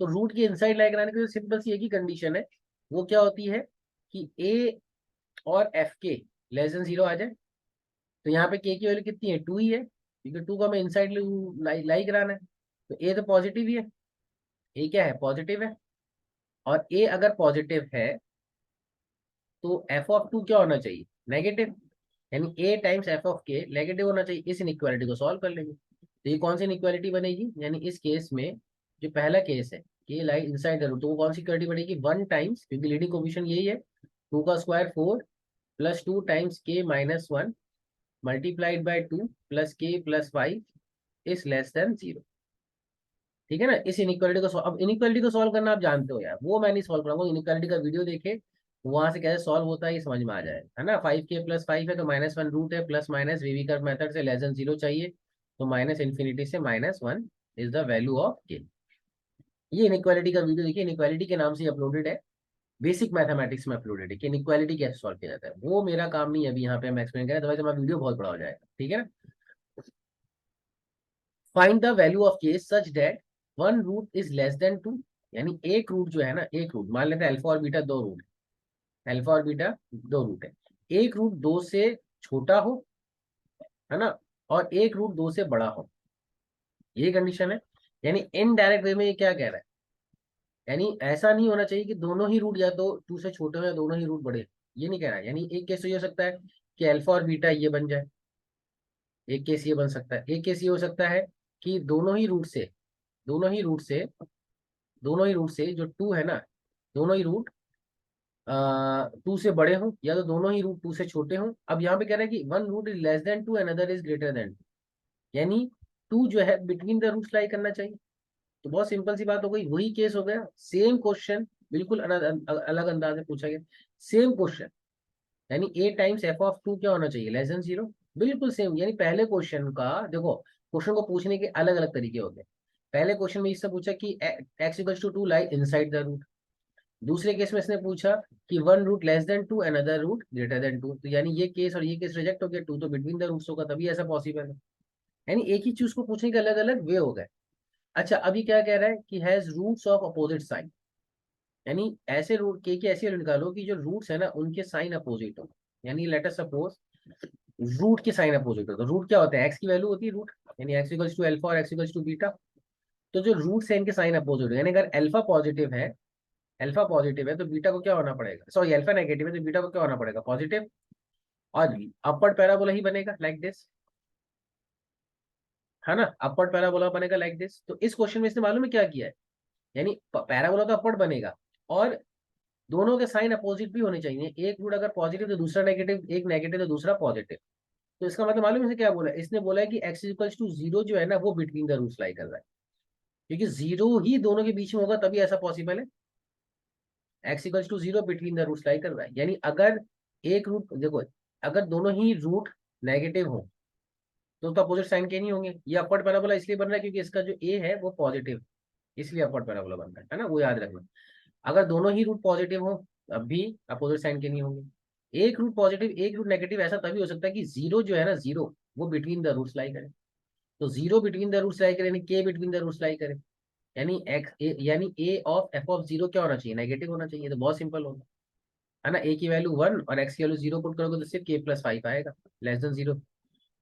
तो रूट के इनसाइड लाई कराने के लिए सिंपल सी एक ही कंडीशन है, वो क्या होती है कि ए और एफ के लेस देन 0 आ जाए। तो यहाँ पे के की वैल्यू कितनी है, 2 ही है, क्योंकि 2 को हमें इनसाइड लाई कराना है। तो ए तो पॉजिटिव ही है, ए क्या है, पॉजिटिव है। और ए अगर पॉजिटिव है तो एफ ऑफ टू क्या होना चाहिए, नेगेटिव, यानी ए टाइम्स एफ ऑफ के नेगेटिव होना चाहिए। इस इनइक्वालिटी को सॉल्व कर लेंगे, तो ये कौन सी इनइक्वालिटी बनेगी, यानी इस केस में जो पहला केस है के लाई इनसाइड द रूट, तो वो कौन सी इक्वालिटी बनेगी, 1 टाइम्स, क्योंकि लीडिंग कोएफिशिएंट यही है, 2 का square 4 plus 2 times k minus 1 multiplied by 2 plus के प्लस 5 इज लेस देन 0। ठीक है ना। इस इनइक्वालिटी को अब इनइक्वालिटी को सॉल्व करना आप जानते हो यार, वो मैं नहीं सॉल्व करूंगा, इनइक्वालिटी का वीडियो देखे, वहां से कैसे सॉल्व होता है ये समझ में आ जाए, है ना। 5 के प्लस 5 है तो -1 रूट है, प्लस माइनस वीवी कर्व मेथड से लेस देन 0 चाहिए, तो माइनस इन्फिनिटी से -1 इज द वैल्यू ऑफ के। ये इनइक्वालिटी का वीडियो देखिए, इनइक्वालिटी के नाम से अपलोडेड है, बेसिक मैथमेटिक्स में अपलोडेड है कि इनइक्वालिटी कैसे सॉल्व किया जाता है। वो मेरा काम नहीं है अभी यहाँ पे हम एक्सप्लेन करें, तो हमारा वीडियो बहुत बड़ा हो जाएगा। ठीक है ना। Find the value of k such that one root is less than two, यानी एक रूट जो है ना, एक रूट मान लेते हैं अल्फा और बीटा दो रूट है, अल्फा और बीटा दो रूट है, एक रूट दो से छोटा हो, है ना, और एक रूट दो से बड़ा हो, ये कंडीशन है। यानी इनडायरेक्ट वे में ये क्या कह रहा है, यानी ऐसा नहीं होना चाहिए कि दोनों ही रूट या तो 2 से छोटे हो या दोनों ही रूट बड़े, ये नहीं कह रहा है। यानी एक केस तो ये हो सकता है कि अल्फा और बीटा ये बन जाए, एक केस ये बन सकता है, एक केस ये हो सकता है कि दोनों ही रूट से जो 2 है ना, दोनों ही रूट 2 से बड़े हों, या तो दोनों ही रूट 2 से छोटे हों। अब यहाँ पे कह रहा है कि one root is less than 2, another is greater than 2, यानी 2 जो है बिटवीन द रूट्स लाई करना चाहिए। तो बहुत सिंपल सी बात हो गई, वही केस हो गया, सेम क्वेश्चन बिल्कुल अलग अंदाज में पूछा गया, सेम क्वेश्चन। यानी ए टाइम्स एफ ऑफ 2 क्या होना चाहिए, लेस देन 0, बिल्कुल सेम। यानी पहले क्वेश्चन का देखो, क्वेश्चन को पूछने के अलग अलग तरीके होते हैं। पहले क्वेश्चन में इससे पूछा कि x equals to 2 lie inside the root. दूसरे केस में इसने पूछा कि one root less than 2, another root greater than 2, तो यानी ये केस और ये केस रिजेक्ट हो गया, 2 तो बिटवीन द रूट्स होगा, तभी ऐसा पॉसिबल है। यानी एक ही चीज को पूछने के अलग अलग वे हो गए। अच्छा, अभी क्या कह रहा है कि has roots of opposite sign, यानी ऐसे रूट के ऐसे रूट निकालो कि जो रूट्स है ना उनके साइन अपोजिट हो। यानी लेट अस सपोज रूट के साइन अपोजिट हो, तो रूट क्या होता है, एक्स की वैल्यू होती है रूट, यानी एक्स इक्वल्स टू अल्फा और एक्स इक्वल्स टू बीटा। तो जो रूट्स है इनके साइन अपोजिट हो, यानी अगर अल्फा पॉजिटिव है तो बीटा को क्या होना पड़ेगा, सॉरी अल्फा नेगेटिव है तो बीटा को क्या होना पड़ेगा, पॉजिटिव। और अपवर्ड पैराबोला ही बनेगा लाइक दिस, है ना, अपवर्ड पैराबोला बनेगा लाइक दिस। तो इस क्वेश्चन में इसने मालूम है क्या किया है, यानी पैराबोला तो अपवर्ड बनेगा, और दोनों के साइन अपोजिट भी होने चाहिए, एक रूट अगर पॉजिटिव तो दूसरा नेगेटिव, एक नेगेटिव तो दूसरा पॉजिटिव। तो इसका मतलब मालूम है इसे क्या बोला, इसने बोला है कि एक्स इक्वल्स टू 0 जो है ना वो बिटवीन द रूट्स लाई कर रहा है, क्योंकि 0 ही दोनों के बीच में होगा तभी ऐसा पॉसिबल है। X equals to 0 between the roots lie कर रहा है, यानी अगर एक रूट देखो, अगर दोनों ही रूट नेगेटिव हो तो अपोजिट साइन के नहीं होंगे। ये अपवर्ड पैराबोला इसलिए बन रहा है क्योंकि इसका जो ए है वो पॉजिटिव, इसलिए अपवर्ड पैराबोला बन रहा है ना, वो याद रखना। अगर दोनों ही रूट पॉजिटिव हो तब भी अपोजिट साइन के नहीं होंगे। एक रूट पॉजिटिव एक रूट नेगेटिव ऐसा तभी हो सकता है कि 0 जो है ना, 0 वो बिटवीन द रूट्स लाई करे। तो 0 बिटवीन द रूट्स लाई करे यानी के बिटवीन द रूट्स लाई करे, यानी यानी ए ऑफ एफ ऑफ 0 क्या होना चाहिए, नेगेटिव होना चाहिए। तो बहुत सिंपल होगा, है ना, ए की वैल्यू 1 और एक्स की वैल्यू 0 पुट करोगे तो सिर्फ के प्लस 5 आएगा, लेस देन 0,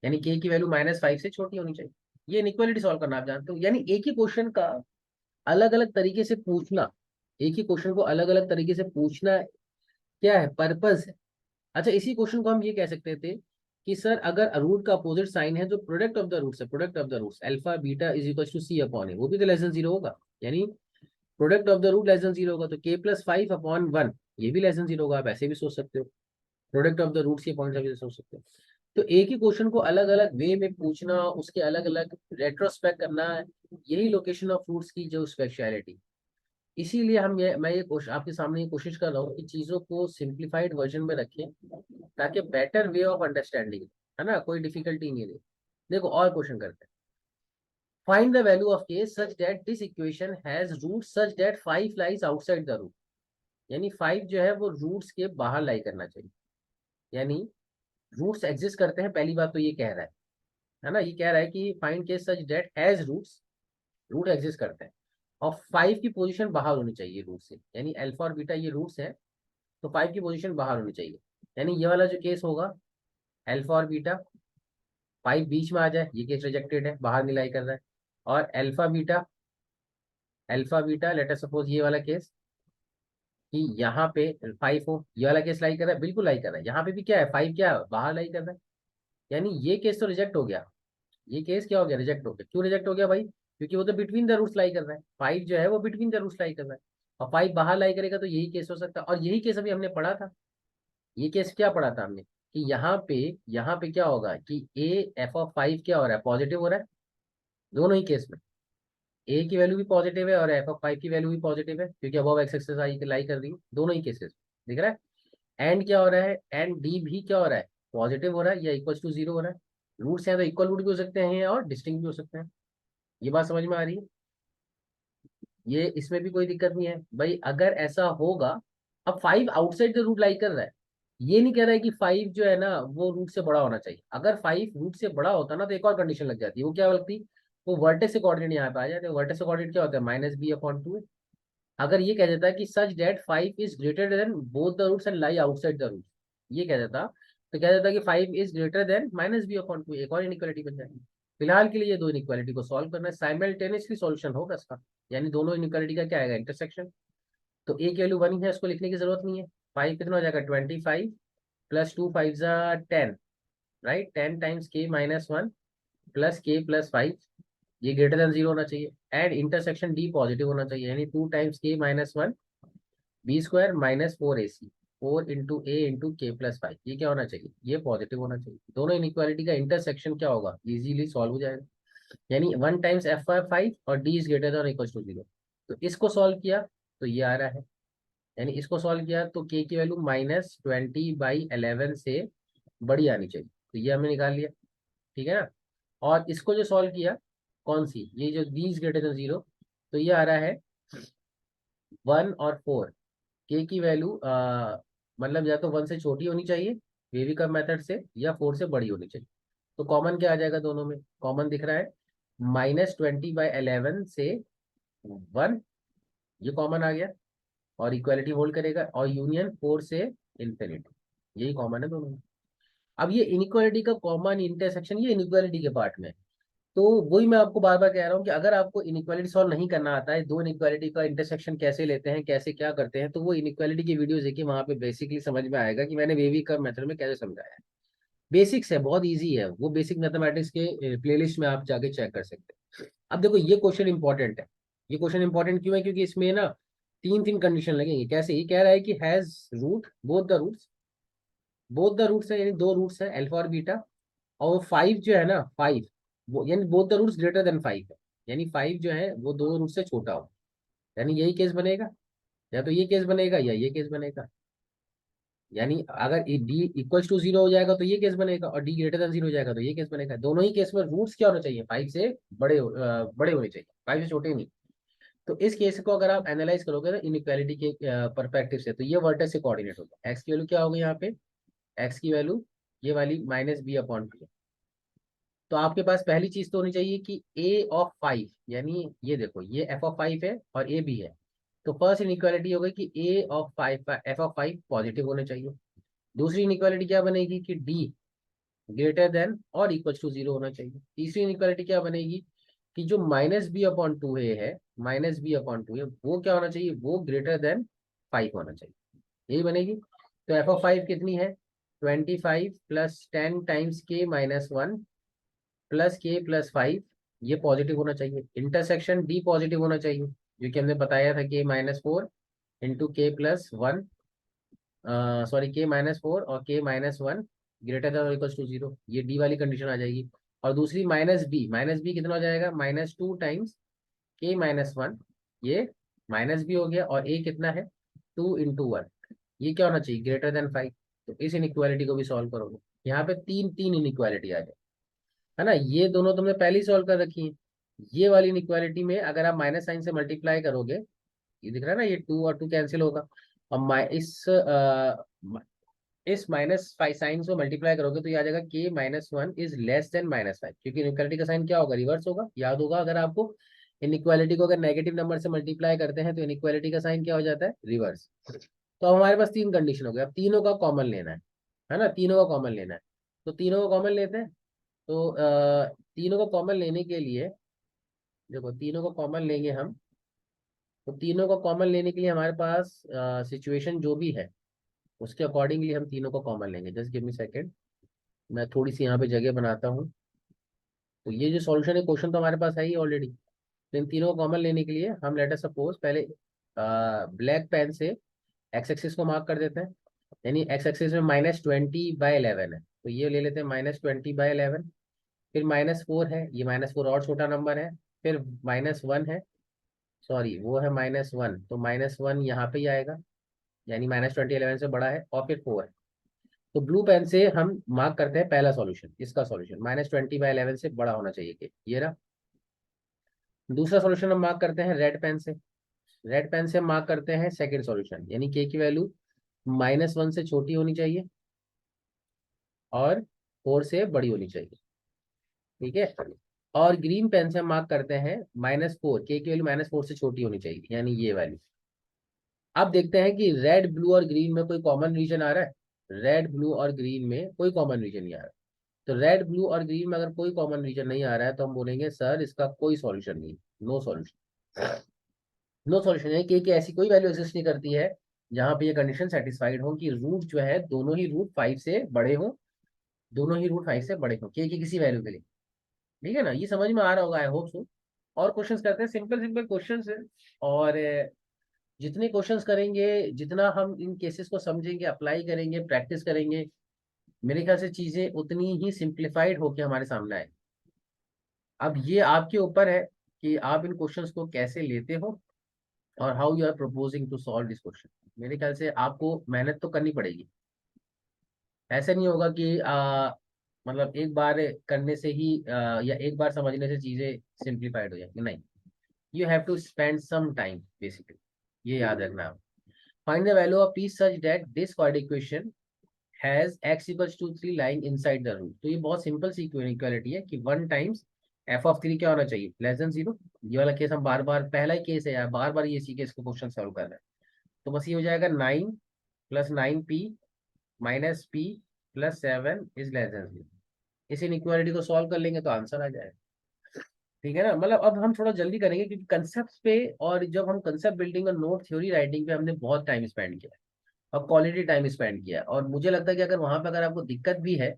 यानी के की वैल्यू -5 से छोटी होनी चाहिए। ये इनइक्वालिटी सॉल्व करना आप जानते हो। यानी एक ही क्वेश्चन का अलग अलग तरीके से पूछना, एक ही क्वेश्चन को अलग अलग तरीके से पूछना क्या है, पर्पस है। अच्छा, इसी क्वेश्चन को हम ये कह सकते थे कि सर अगर रूट का अपोजिट साइन है जो प्रोडक्ट ऑफ द रूट्स है, product of the roots alpha beta is equal to c upon a, वो भी तो लेस देन 0 होगा, यानी product of the root less than 0 होगा, तो के प्लस 5 अपॉन 1 ये भी लेस देन 0 होगा। आप ऐसे भी सोच सकते हो, प्रोडक्ट ऑफ द रूट्स के पॉइंट से भी सोच सकते हो। तो एक ही क्वेश्चन को अलग अलग वे में पूछना, उसके अलग अलग रेट्रोस्पेक्ट करना, यही लोकेशन ऑफ रूट्स की जो स्पेशलिटी। इसीलिए मैं ये आपके सामने ये कोशिश कर रहा हूँ कि चीजों को सिंप्लीफाइड वर्जन में रखें, ताकि बेटर वे ऑफ अंडरस्टैंडिंग, है ना, कोई डिफिकल्टी नहीं रही। देखो और क्वेश्चन करते हैं, find the value of k such that this equation has root such that 5 lies outside the root, यानी 5 जो है वो रूट्स के बाहर लाई करना चाहिए। यानी रूट्स एग्जिस्ट करते हैं, पहली बात तो ये कह रहा है ना, ये कह रहा है कि find k such that has roots, root exist करते हैं, और 5 की पोजीशन बाहर होनी चाहिए रूट से, यानी अल्फा और बीटा ये रूट्स है, तो 5 की पोजीशन बाहर होनी चाहिए। यानी ये वाला जो केस होगा, अल्फा और बीटा 5 बीच में आ जाए, ये केस रिजेक्टेड है, बाहर नहीं लाई कर रहा है। और alpha beta late us suppose ये वाला केस कि यहाँ पे 5 हो, ये वाला केस लाई कर रहा है, बिल्कुल लाई कर रहा है, यहाँ पे भी क्या है 5 क्या है, बाहर लाई कर रहा है। यानी ये केस तो रिजेक्ट हो गया, ये केस क्या हो गया, रिजेक्ट हो गया। क्यों रिजेक्ट हो गया भाई, क्योंकि वो तो बिटवीन द रूट्स लाई कर रहा है, 5 जो है वो बिटवीन द रूट्स लाई कर रहा है, और 5 बाहर लाई करेगा तो यही केस हो सकता है। और यही केस अभी हमने पढ़ा था, ये केस क्या पढ़ा था हमने कि यहाँ पे क्या होगा कि ए एफ ऑफ 5 क्या हो रहा है, पॉजिटिव हो रहा है, दोनों ही केस में ए की वैल्यू भी पॉजिटिव है और एफ ऑफ 5 की वैल्यू भी पॉजिटिव है, क्योंकि अबव एक्स एक्सिस आई लाई कर रही है, दोनों ही केसेस दिख रहा है। एंड क्या हो रहा है, एंड डी भी क्या हो रहा है, पॉजिटिव हो रहा है या इक्वल टू 0 हो रहा है। रूट्स हैं तो इक्वल रूट भी हो सकते हैं और डिस्टिंक्ट भी हो सकते हैं। ये बात समझ में आ रही है, ये इसमें भी कोई दिक्कत नहीं है भाई अगर ऐसा होगा। अब 5 आउटसाइड द रूट लाई कर रहा है, ये नहीं कह रहा है कि 5 जो है ना वो रूट से बड़ा होना चाहिए। अगर 5 रूट से बड़ा होता ना तो एक और कंडीशन लग जाती है, वो क्या लगती, वो वर्टेक्स से कोऑर्डिनेट यहाँ पे आ जाते हैं। वर्टेक्स से कोऑर्डिनेट क्या होता है, -b/2। अगर ये कह देता कि such that 5 is greater than both the roots and lie outside the root, ये कह देता, तो कह देता कि 5 इज ग्रेटर देन -b/2, एक और इनइक्वालिटी बन जाएगी। फिलहाल के लिए ये दो इनइक्वालिटी को सॉल्व करना है, साइमल्टेनियसली सॉल्यूशन होगा इसका। यानी दोनों इनइक्वालिटी का क्या आएगा, इंटरसेक्शन। तो ए की वैल्यू 1 है, इसको लिखने की जरूरत नहीं है। 5 कितना हो जाएगा, 25 प्लस 2 5 जा 10, right. 10 times k minus 1 plus के प्लस 5, ये ग्रेटर देन 0 होना चाहिए। एंड इंटरसेक्शन डी पॉजिटिव होना चाहिए, यानी 2 times k minus 1 b square minus 4ac, 4 into a into k+5, ये क्या होना चाहिए, ये पॉजिटिव होना चाहिए। दोनों इनइक्वालिटी का इंटरसेक्शन क्या होगा, इजीली सॉल्व हो जाएगा। यानी 1 टाइम्स f5 और d is greater than equal to 0। तो इसको सॉल्व किया तो ये आ रहा है, यानी इसको सॉल्व किया तो k की वैल्यू -20/11 से बड़ी आनी चाहिए, तो ये हमने निकाल लिया, ठीक है ना। और इसको जो सॉल्व किया, कौन सी, ये जो d इज ग्रेटर देन 0, तो ये आ रहा है 1 और 4। के की वैल्यू मतलब या तो 1 से छोटी होनी चाहिए वेवी का मेथड से, या 4 से बड़ी होनी चाहिए। तो कॉमन क्या आ जाएगा, दोनों में कॉमन दिख रहा है, -20/11 से 1, ये कॉमन आ गया और इक्वालिटी होल्ड करेगा, और यूनियन 4 से इंफिनिटी, यही कॉमन है दोनों में। अब ये इनइक्वालिटी का कॉमन इंटरसेक्शन ये इनइक्वालिटी के पार्ट में है। तो वही मैं आपको बार बार कह रहा हूँ कि अगर आपको इनइक्वालिटी सॉल्व नहीं करना आता है, दो इनइक्वालिटी का इंटरसेक्शन कैसे लेते हैं, कैसे क्या करते हैं, तो वो इनइक्वालिटी की वीडियोस देखिए, वहां पे बेसिकली समझ में आएगा कि मैंने वेवी कर्व मेथड में कैसे समझाया है। बेसिक्स है, बहुत इजी है, वो बेसिक मैथमेटिक्स के प्लेलिस्ट में आप जाके चेक कर सकते हैं। अब देखो ये क्वेश्चन इंपॉर्टेंट है। ये क्वेश्चन इंपॉर्टेंट क्यों है, क्योंकि इसमें ना तीन तीन कंडीशन लगेंगे। कैसे, ये कह रहा है कि has root both the roots, both the roots है, यानी दो रूट्स है अल्फा और बीटा, और 5 जो है ना 5, वो यानी both the roots greater than 5 है, यानी 5 जो है वो दो रूट से छोटा हो, यानी यही केस बनेगा, या तो ये केस बनेगा या ये केस बनेगा। यानी अगर डी इक्वल्स टू 0 हो जाएगा तो ये केस बनेगा, और डी ग्रेटर देन 0 हो जाएगा तो ये केस बनेगा। दोनों ही केस में रूट्स क्या होना चाहिए, 5 से बड़े बड़े होने चाहिए, 5 से छोटे नहीं। तो इस केस को अगर आप एनालाइज करोगे ना इनइक्वालिटी के परस्पेक्टिव से, तो ये वर्टेक्स से कोऑर्डिनेट होगा। एक्स की वैल्यू क्या होगी यहाँ पे, एक्स की वैल्यू ये वाली -b/2। तो आपके पास पहली चीज तो होनी चाहिए कि a/5, यानी ये देखो ये f/5 है और a भी है। तो फर्स्ट इनइक्वालिटी हो गई कि a/5 f/5 पॉजिटिव होने चाहिए। दूसरी इनइक्वालिटी क्या बनेगी कि d ग्रेटर देन और इक्वल टू 0 होना चाहिए। तीसरी इनइक्वालिटी क्या बनेगी कि जो -b/2 है, -b/2 है, वो क्या होना चाहिए, वो ग्रेटर देन 5 होना चाहिए, यही बनेगी। तो f/5 कितनी है, 25 plus 10 times k-1 plus k+5, ये पॉजिटिव होना चाहिए। इंटरसेक्शन डी पॉजिटिव होना चाहिए, जो कि हमने बताया था k-4 into k+1, sorry k-4 और k-1 ग्रेटर देन और इक्वल टू 0, ये डी वाली कंडीशन आ जाएगी। और दूसरी माइनस बी कितना हो जाएगा, -2 टाइम्स k-1, ये माइनस बी हो गया, और a कितना है 2 into 1, ये क्या होना चाहिए, ग्रेटर देन 5। तो इस इनइक्वालिटी को भी सॉल्व करोगे, यहाँ पे तीन तीन इनइक्वालिटी आ जाए, है ना। ये दोनों तुमने पहले ही सॉल्व कर रखी है। ये वाली इनइक्वालिटी में अगर आप माइनस साइन से मल्टीप्लाई करोगे, ये दिख रहा है ना, ये 2 और 2 कैंसिल होगा, और इस -5 साइन से मल्टीप्लाई करोगे तो ये आ जाएगा k-1 इज लेस देन -5, क्योंकि इनइक्वालिटी का साइन क्या होगा, रिवर्स होगा। याद होगा अगर आपको, इनइक्वालिटी को अगर नेगेटिव नंबर से मल्टीप्लाई करते हैं तो इनइक्वालिटी का साइन क्या हो जाता है, रिवर्स। तो अब हमारे पास तीन कंडीशन हो गई, अब तीनों का कॉमन लेना है ना, तीनों का कॉमन लेना है। तो तीनों का कॉमन लेते हैं। तो तीनों को कॉमन लेने के लिए, देखो तीनों को कॉमन लेंगे हम, तो तीनों को कॉमन लेने के लिए हमारे पास सिचुएशन जो भी है उसके अकॉर्डिंगली हम तीनों को कॉमन लेंगे। जस्ट गिव मी सेकेंड, मैं थोड़ी सी यहाँ पे जगह बनाता हूँ। तो ये जो सॉल्यूशन है, क्वेश्चन तो हमारे पास है ही ऑलरेडी, तो इन तीनों को कॉमन लेने के लिए हम लेट अस सपोज पहले ब्लैक पेन से एक्स एक्सिस को मार्क कर देते हैं। यानी एक्स एक्सिस में -20/11 है, तो ये ले लेते हैं -20/11। फिर -4 है, ये -4 और छोटा नंबर है। फिर -1 है, सॉरी वो है -1, तो -1 यहाँ पे ही आएगा, यानी -20/11 से बड़ा है। और फिर 4 है। तो ब्लू पेन से हम मार्क करते हैं पहला सॉल्यूशन, इसका सॉल्यूशन -20/11 से बड़ा होना चाहिए कि ये रहा। दूसरा सॉल्यूशन हम मार्क करते हैं रेड पेन से, रेड पेन से हम मार्क करते हैं सेकेंड सॉल्यूशन, यानी के की वैल्यू -1 से छोटी होनी चाहिए और 4 से बड़ी होनी चाहिए, ठीक है। और ग्रीन पेन से हम मार्क करते हैं -4, के की वैल्यू -4 से छोटी होनी चाहिए, यानी ये वैल्यू। अब देखते हैं कि रेड ब्लू और ग्रीन में कोई कॉमन रीजन आ रहा है, रेड ब्लू और ग्रीन में कोई कॉमन रीजन नहीं आ रहा। तो रेड ब्लू और ग्रीन में अगर कोई कॉमन रीजन नहीं आ रहा है तो हम बोलेंगे सर इसका कोई सॉल्यूशन नहीं, नो सॉल्यूशन। नो सॉल्यूशन है कि ऐसी कोई वैल्यू एग्जिस्ट नहीं करती है जहां पे ये कंडीशन सेटिस्फाइड हो कि रूट जो है दोनों ही रूट 5 से बड़े हों, दोनों ही रूट 5 से बड़े हों के की किसी वैल्यू के लिए। ठीक है ना, ये समझ में आ रहा होगा, आई होप सो। और क्वेश्चंस करते हैं, सिंपल सिंपल क्वेश्चंस है। और जितने क्वेश्चंस करेंगे, जितना हम इन केसेस को समझेंगे, अप्लाई करेंगे, प्रैक्टिस करेंगे, मेरे ख्याल से चीजें उतनी ही सिंप्लीफाइड होकर हमारे सामने आए। अब ये आपके ऊपर है कि आप इन क्वेश्चंस को कैसे लेते हो और how you are proposing to solve this question. मेरे ख्याल से आपको मेहनत तो करनी पड़ेगी। ऐसा नहीं होगा कि मतलब एक बार करने से ही या एक बार समझने से चीजें सिंप्लीफाइड हो जाएंगी, नहीं। You have to spend some time basically, ये याद रखना आप। Find the value of p such that this chord equation has x equals to 3 lying inside the root। तो ये बहुत सिंपल सी इक्वालिटी है कि 1 टाइम्स f(3) क्या होना चाहिए, लेस देन 0। ये वाला केस हम बार बार, पहला ही केस है यार, बार बार ये इसी केस को क्वेश्चन सॉल्व कर रहे हैं। तो बस ये हो जाएगा 9 + 9p - p + 7 is less than 0। इस इनइक्वालिटी को सॉल्व कर लेंगे तो आंसर आ जाएगा। ठीक है ना, मतलब अब हम थोड़ा जल्दी करेंगे क्योंकि कंसेप्ट पे, और जब हम कंसेप्ट बिल्डिंग और नोट थ्योरी राइटिंग पे हमने बहुत टाइम स्पेंड किया है और क्वालिटी टाइम स्पेंड किया है। और मुझे लगता है कि अगर वहां पे अगर आपको दिक्कत भी है,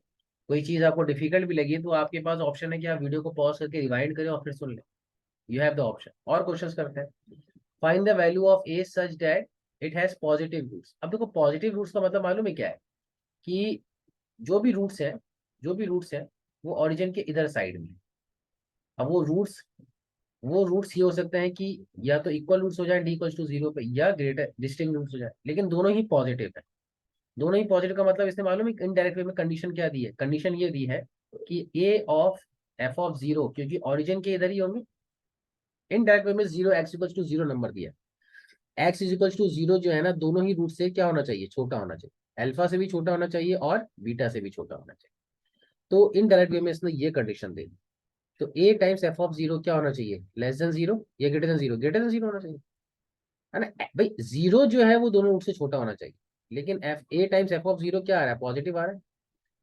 कोई चीज आपको डिफिकल्ट भी लगी, तो आपके पास ऑप्शन है कि आप वीडियो को पॉज करके रिवाइंड करें और फिर सुन लें। You have the option. और क्वेश्चंस करते हैं। Find the value of a such that it has positive roots. अब देखो, पॉजिटिव रूट्स का मतलब मालूम है क्या है, कि जो भी रूट्स है, जो भी रूट्स है वो ओरिजिन के इधर साइड में। अब वो रूट्स ये हो सकते हैं कि या तो इक्वल रूट्स हो जाए d = 0 पे, या ग्रेटर डिस्टिंक्ट रूट्स हो जाए, लेकिन दोनों ही पॉजिटिव है। दोनों ही पॉजिटिव का मतलब इसने मालूम है इनडायरेक्ट वे में कंडीशन क्या दी है, कंडीशन ये दी है कि a(f)(0), क्योंकि ओरिजिन के इधर ही होंगे। इनडायरेक्ट वे में 0 x = 0 नंबर दिया। x = 0 जो है ना, दोनों ही रूट से क्या होना चाहिए, छोटा होना चाहिए। अल्फा से भी छोटा होना चाहिए और बीटा से भी छोटा होना चाहिए। तो इनडायरेक्ट वे में इसने ये कंडीशन दी। तो a(f)(0) क्या होना चाहिए, लेस देन 0 या ग्रेटर देन 0, ग्रेटर देन 0 होना चाहिए, है ना भाई। 0 जो है वो दोनों रूट से छोटा होना चाहिए, लेकिन a(f)(0) क्या आ रहा है, पॉजिटिव आ रहा है।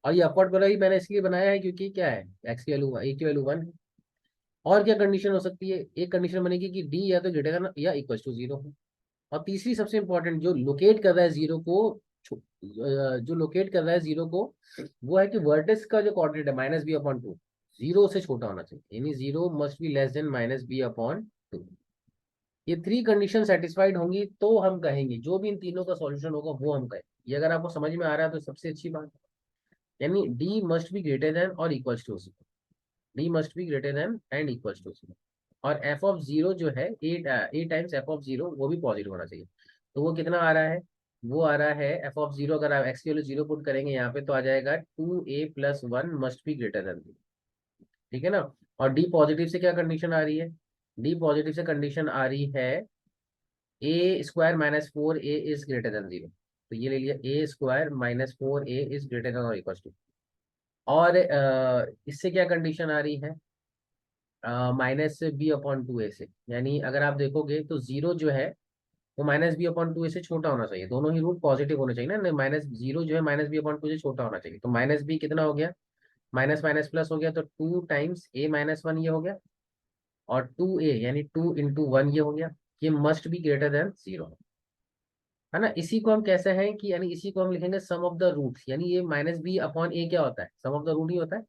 और ये अपवर्ड वाला ही मैंने इसलिए बनाया है क्योंकि क्या है, एक्स की वैल्यू, ए की वैल्यू 1 है। और क्या कंडीशन हो सकती है, एक कंडीशन बनेगी कि डी या तो ग्रेटर देन या इक्वल टू 0 हो। और तीसरी सबसे इंपॉर्टेंट, जो लोकेट कर रहा है जीरो को, जो लोकेट कर रहा है जीरो को, वो है कि वर्टेक्स का जो कोऑर्डिनेट है -b/2, 0 से छोटा होना चाहिए, यानी 0 must be less than -b/2। ये 3 कंडीशन सेटिस्फाइड होंगी तो हम कहेंगे, जो भी इन तीनों का सॉल्यूशन होगा वो हम कहेंगे। ये अगर आपको समझ में आ रहा है तो सबसे अच्छी बात है। यानी D must be greater than और equals to 0, D must be greater than and equals to 0। और f(0) जो है a टाइम्स f(0), वो भी पॉजिटिव होना चाहिए। तो वो कितना आ रहा है, वो आ रहा है f(0), अगर आप x की वैल्यू 0 पुट करेंगे यहाँ पे तो आ जाएगा 2a+1 must be greater than 0। ठीक है ना। और डी पॉजिटिव से क्या कंडीशन आ रही है, डी पॉजिटिव से कंडीशन आ रही है a² - 4a is greater than 0। तो ये ले लिया, a² - 4a is greater than और इक्वल टू। और इससे क्या कंडीशन आ रही है, -b/2a से। यानी अगर आप देखोगे तो 0 जो है वो -b/2a से छोटा होना चाहिए, दोनों ही रूट पॉजिटिव होने चाहिए ना, -0 जो है -b/2 से छोटा होना चाहिए। तो -b कितना हो गया, माइनस माइनस प्लस हो गया, तो 2 टाइम्स a - 1 ये हो गया, और 2a यानी 2 × 1 ये हो गया। ये मस्ट बी ग्रेटर देन 0, है ना। इसी को हम कैसे हैं कि, यानी इसी को हम लिखेंगे सम ऑफ द रूट्स। यानी ये -b/a क्या होता है, सम ऑफ द रूट ही होता है।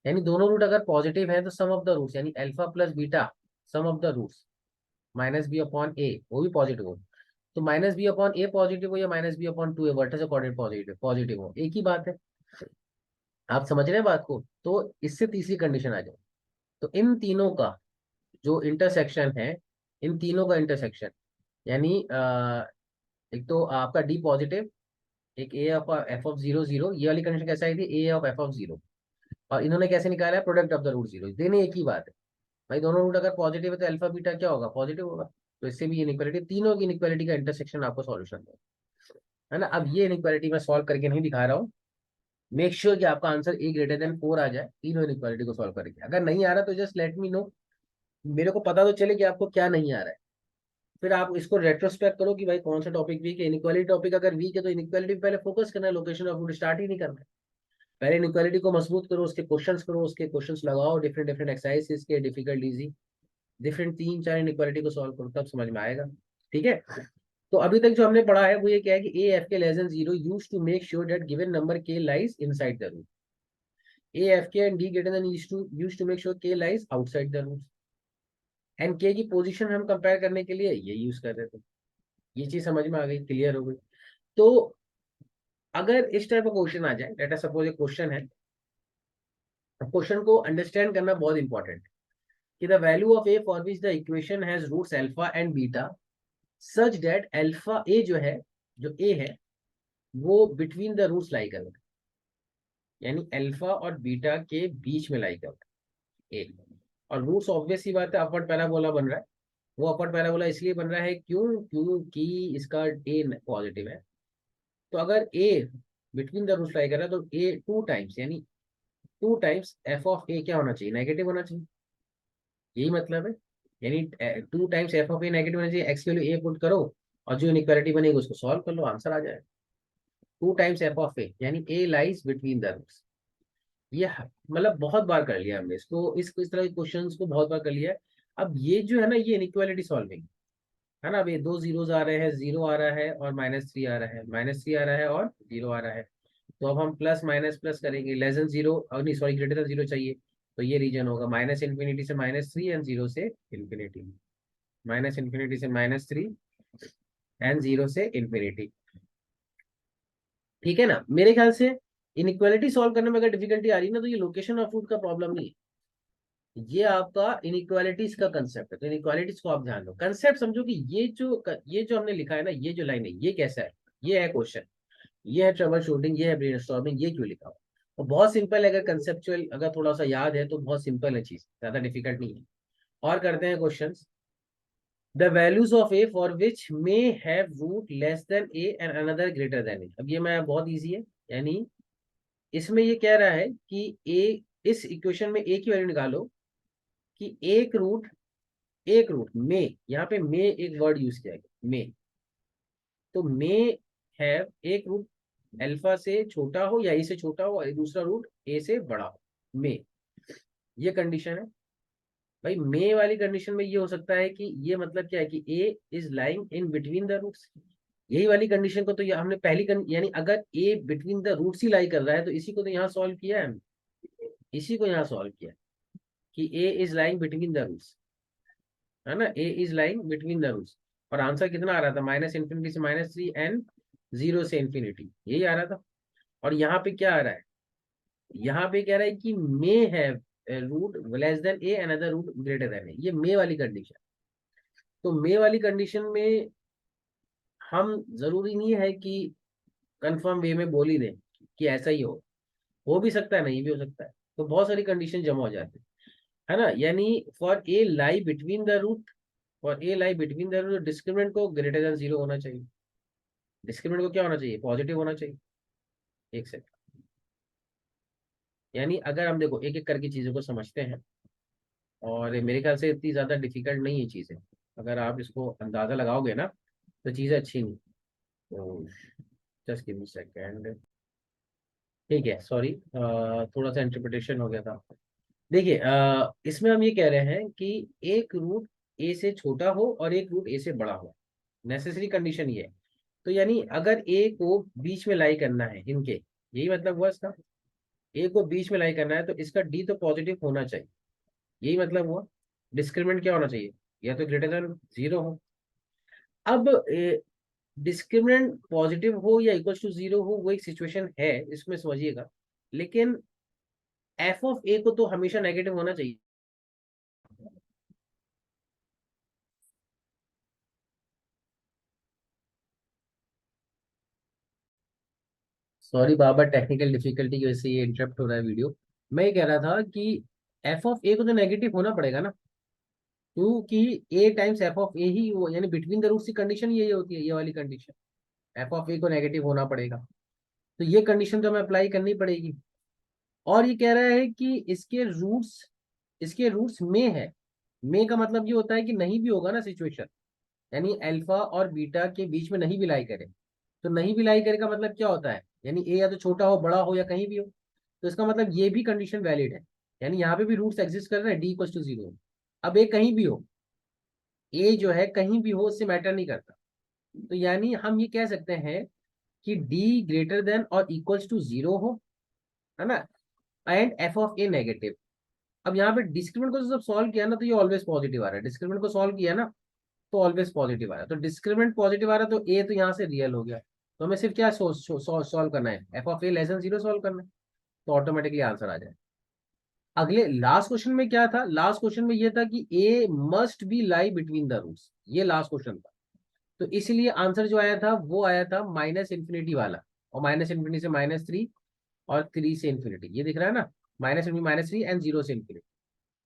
यानी दोनों रूट अगर पॉजिटिव है तो सम ऑफ द रूट्स, यानी alpha plus beta, sum of the roots -b/a वो भी पॉजिटिव हो। तो -b/a पॉजिटिव हो या -b/2 vertex coordinate positive positive हो, एक ही बात है। आप समझ रहे हैं बात को। तो इससे तीसरी कंडीशन आ जाए, तो इन तीनों का जो इंटरसेक्शन है, इन तीनों का इंटरसेक्शन, यानी एक तो आपका डी पॉजिटिव, एक a(f)(0) ये वाली कंडीशन कैसे आई थी, a(f)(0), और इन्होंने कैसे निकाला है, प्रोडक्ट ऑफ द रूट 0, देने एक ही बात है भाई। दोनों रूट अगर पॉजिटिव है तो अल्फा बीटा क्या होगा, पॉजिटिव होगा। तो इससे भी इनइक्वालिटी, तीनों की इनइक्वालिटी का इंटरसेक्शन आपको सॉल्यूशन है ना। अब ये इनइक्वालिटी मैं सॉल्व करके नहीं दिखा रहा हूँ। मेक श्योर कि आपका आंसर a>4 आ जाए तीनों इनइक्वालिटी को सॉल्व करके। अगर नहीं आ रहा तो जस्ट लेट मी नो, मेरे को पता तो चले कि आपको क्या नहीं आ रहा है। फिर आप इसको रेट्रोस्पेक्ट करो कि भाई कौन सा टॉपिक वीक है। इनइक्वालिटी टॉपिक अगर वीक है तो इनइक्वालिटी पे पहले फोकस करना है, लोकेशन ऑफ रूट स्टार्ट ही नहीं करना है। पहले इनइक्वालिटी को मजबूत करो, उसके क्वेश्चंस करो, उसके क्वेश्चंस लगाओ, डिफरेंट डिफरेंट एक्सरसाइजेस के, डिफिकल्ट इजी। डिफरेंट 3-4 इनइक्वालिटी को सॉल्व करो, तब समझ में आएगा। ठीक है, तो अभी तक जो हमने पढ़ा है वो ये क्या है कि a f k less than 0 use to make sure that given number k lies inside the root, a f k and D greater than use to make sure k lies outside the root, and k की पोजीशन हम कंपेयर करने के लिए ये यूज कर रहे थे। ये चीज समझ में आ गई, क्लियर हो गई। तो अगर इस टाइप का क्वेश्चन आ जाए, लेट अस सपोज एक क्वेश्चन है, क्वेश्चन को अंडरस्टैंड करना बहुत इंपॉर्टेंट कि the value of a for which the equation has roots alpha and beta such that alpha a जो है, जो ए है वो बिटवीन द रूट्स लाई कर, यानी अल्फा और बीटा के बीच में लाई कर ए, और रूट्स ऑब्वियस सी बात है अपवर्ड पैराबोला बन रहा है। वो अपवर्ड पैराबोला इसलिए बन रहा है क्योंकि इसका ए पॉजिटिव है। तो अगर a between the roots lie कर रहा है तो ए टू टाइम्स, यानी टू टाइम्स एफ ऑफ ए क्या होना चाहिए, नेगेटिव होना चाहिए, यही मतलब है। यानी two times F of A negative होना चाहिए, एक्स की वैल्यू ए पुट करो और जो इनइक्वालिटी बनेगी उसको सॉल्व कर लो, आंसर आ जाएगा। टू टाइम्स एफ ऑफ ए यानी ए लाइज बिटवीन द रूट्स। ये मतलब बहुत बार कर लिया हमने इसको, इस तरह के क्वेश्चंस को बहुत बार कर लिया है। अब ये जो है ना, ये इनइक्वालिटी सॉल्विंग है ना। अब ये दो जीरोज आ रहे हैं, जीरो आ रहा है और -3 आ रहा है, -3 आ रहा है और जीरो आ रहा है। तो अब हम प्लस माइनस प्लस करेंगे, लेस देन जीरो, नहीं सॉरी ग्रेटर देन जीरो चाहिए, तो ये रीजन होगा -∞ से -3 एंड जीरो से इन्फिनिटी, -∞ से -3 एंड जीरो से इन्फिनिटी। ठीक है ना, मेरे ख्याल से इनइक्वालिटी सॉल्व करने में अगर डिफिकल्टी आ रही है ना, तो ये लोकेशन ऑफ रूट का प्रॉब्लम नहीं है, ये आपका इनइक्वालिटीज का कंसेप्ट है। तो इनइक्वालिटीज को आप ध्यान दो, कंसेप्ट समझो कि ये जो हमने लिखा है ना, ये जो लाइन है ये कैसा है, ये है क्वेश्चन, ये है ट्रबल शूटिंग, ये है ब्रेनस्टॉर्मिंग, ये क्यों लिखा हुआ। तो बहुत सिंपल है, अगर कंसेप्चुअल अगर थोड़ा सा याद है तो बहुत सिंपल है चीज, ज्यादा डिफिकल्ट नहीं है। और करते हैं question. The values of a for which may have root less than a and another greater than a. अब ये मैं बहुत इजी है, यानी इसमें ये कह रहा है कि ए, इस इक्वेशन में ए की वैल्यू निकालो कि एक रूट में, यहाँ पे मे एक वर्ड यूज किया गया मे, तो मे हैव एक रूट अल्फा से छोटा हो या ए से छोटा हो और दूसरा रूट ए से बड़ा हो, मे, ये कंडीशन है। भाई मे वाली कंडीशन में ये हो सकता है कि ये मतलब क्या है कि a is lying in between the roots, यही वाली कंडीशन को तो ये हमने यानी अगर ए बिटवीन द रूट्स ही लाई कर रहा है तो इसी को तो यहाँ सॉल्व किया है हमने, इसी को यहाँ सॉल्व किया कि a is lying between the roots, है ना, a is lying between the roots. और आंसर कितना आ रहा था, -∞ से -3 एंड जीरो से इन्फिनिटी, यही आ रहा था। और यहाँ पे क्या आ रहा है, यहाँ पे कह रहा है कि may have root less than a another root greater than a, ये मे वाली कंडीशन। तो मे वाली कंडीशन में हम जरूरी नहीं है कि कंफर्म वे में बोल ही दें कि ऐसा ही हो भी सकता है, नहीं भी हो सकता है, तो बहुत सारी कंडीशन जमा हो जाती है ना। यानी for a lie between the root, for a lie between the root discriminant को ग्रेटर देन जीरो होना चाहिए, डिस्क्रिमिनेंट को क्या होना चाहिए, पॉजिटिव होना चाहिए। एक सेकंड, यानी अगर हम देखो एक एक करके चीजों को समझते हैं, और मेरे ख्याल से इतनी ज्यादा डिफिकल्ट नहीं है चीजें, अगर आप इसको अंदाजा लगाओगे ना तो चीजें अच्छी नहीं। तो जस्ट गिव मी सेकंड, ठीक है, सॉरी थोड़ा सा इंटरप्रिटेशन हो गया था। देखिए इसमें हम ये कह रहे हैं कि एक रूट ए से छोटा हो और एक रूट ए से बड़ा हो, नेसेसरी कंडीशन ये है। तो यानी अगर ए को बीच में लाई करना है इनके, यही मतलब हुआ इसका, ए को बीच में लाई करना है तो इसका डी तो पॉजिटिव होना चाहिए, यही मतलब हुआ। डिस्क्रिमिनेंट क्या होना चाहिए, या तो ग्रेटर देन जीरो हो। अब डिस्क्रिमिनेंट पॉजिटिव हो या इक्वल टू जीरो हो वो एक सिचुएशन है, इसमें समझिएगा, लेकिन एफ ऑफ ए को तो हमेशा नेगेटिव होना चाहिए। सॉरी बाबा, टेक्निकल डिफिकल्टी की वजह से ये इंटरप्ट हो रहा है वीडियो। मैं ये कह रहा था कि एफ ऑफ ए को तो नेगेटिव होना पड़ेगा ना, क्योंकि ए टाइम्स एफ ऑफ ए ही वो, यानी बिटवीन द रूट्स की कंडीशन यही होती है, ये वाली कंडीशन, एफ ऑफ ए को नेगेटिव होना पड़ेगा। तो ये कंडीशन तो हमें अप्लाई करनी पड़ेगी। और ये कह रहा है कि इसके रूट्स में है, में का मतलब ये होता है कि नहीं भी होगा ना सिचुएशन, यानी अल्फा और बीटा के बीच में नहीं भी लाई करे, तो नहीं भी लाई करे का मतलब क्या होता है, यानी ए या तो छोटा हो बड़ा हो या कहीं भी हो, तो इसका मतलब ये भी कंडीशन वैलिड है, यानी यहाँ पे भी रूट्स एग्जिस्ट कर रहे हैं डी इक्वल टू जीरो। अब ए कहीं भी हो, ए जो है कहीं भी हो, उससे मैटर नहीं करता। तो यानी हम ये कह सकते हैं कि डी ग्रेटर देन और इक्वल्स टू जीरो हो, है ना, and F of A negative. अब यहाँ पे डिस्क्रिमिनेंट को जब सॉल्व किया ना तो ये ऑलवेज पॉजिटिव आ रहा है, डिस्क्रिमिनेंट को सॉल्व किया ना तो ऑलवेज पॉजिटिव आ रहा है, तो डिस्क्रिमिनेंट पॉजिटिव आ रहा है तो ए तो यहाँ से रियल हो गया। तो हमें सिर्फ क्या सॉल्व करना है, F of A less than zero solve करना है, तो ऑटोमेटिकली आंसर आ जाए। अगले लास्ट क्वेश्चन में क्या था, लास्ट क्वेश्चन में ये था कि a must be lie between the roots, ये लास्ट क्वेश्चन था। तो इसलिए आंसर जो आया था वो आया था माइनस इन्फिनिटी वाला, और माइनस इन्फिनिटी से माइनस 3 और 3 से इन्फिनिटी, ये दिख रहा है ना, माइनस इन्फिनिटी माइनस 3 एंड 0 से इन्फिनिटी।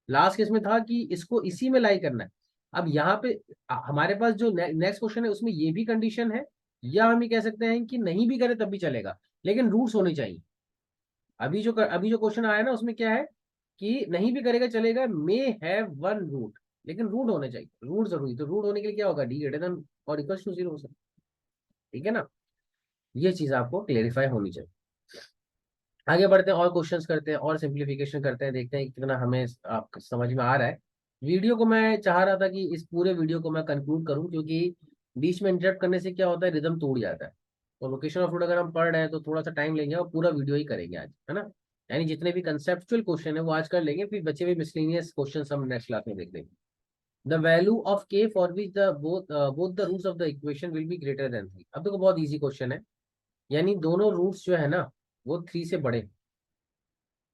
लास्ट केस में था कि इसको इसी में लाई करना है। अब यहाँ पे हमारे पास जो नेक्स्ट क्वेश्चन है उसमें ये भी कंडीशन है, या हम ये कह सकते हैं कि नहीं भी करे तब भी चलेगा, लेकिन रूट्स होने चाहिए। अभी जो क्वेश्चन आया ना उसमें क्या है कि नहीं भी करेगा चलेगा, मे हैव वन रूट, लेकिन रूट होने चाहिए, रूट जरूरी। तो रूट होने के लिए क्या होगा, डी ग्रेटर देन और इक्वल टू जीरो हो सकता है, ठीक है ना। ये चीज आपको क्लेरिफाई होनी चाहिए। आगे बढ़ते हैं और क्वेश्चंस करते हैं और सिंप्लीफिकेशन करते हैं, देखते हैं कितना हमें आप समझ में आ रहा है। वीडियो को मैं चाह रहा था कि इस पूरे वीडियो को मैं कंक्लूड करूं, क्योंकि बीच में इंटरप्ट करने से क्या होता है, रिदम टूट जाता है। तो लोकेशन ऑफ रूट अगर हम पढ़ रहे हैं तो थोड़ा सा टाइम लेंगे और पूरा वीडियो ही करेंगे आज, है ना। यानी जितने भी कंसेप्चुअल क्वेश्चन है वो आज कर लेंगे, फिर बचे हुए मिसलेनियस क्वेश्चन हम नेक्स्ट क्लास में देख लेंगे। The value of k for which the both the roots of the equation will be greater than 3। अब देखो बहुत इजी क्वेश्चन है, यानी दोनों रूट्स जो है ना वो 3 से बड़े,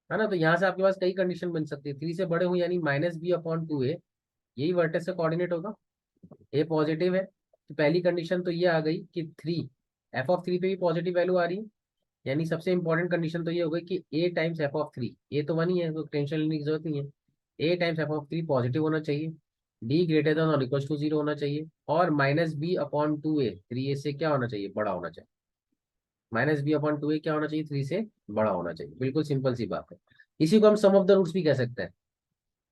है ना। तो यहाँ से आपके पास कई कंडीशन बन सकती है, 3 से बड़े हो यानी -b/2a, यही वर्टेक्स का कोऑर्डिनेट होगा। ए पॉजिटिव है तो पहली कंडीशन तो ये आ गई कि 3, f(3) पे भी पॉजिटिव वैल्यू आ रही है, यानी सबसे इंपॉर्टेंट कंडीशन तो ये हो गई कि a टाइम्स f(3), ए तो 1 ही है तो टेंशन लेने की जरूरत नहीं है, a टाइम्स f(3) पॉजिटिव होना चाहिए, d ग्रेटर देन और इक्वल टू जीरो होना चाहिए, और -b/2a 3a से क्या होना चाहिए, बड़ा होना चाहिए। -b/2a क्या होना चाहिए, 3 से बड़ा होना चाहिए, बिल्कुल सिंपल सी बात है। इसी को हम सम ऑफ द रूट्स भी कह सकते हैं,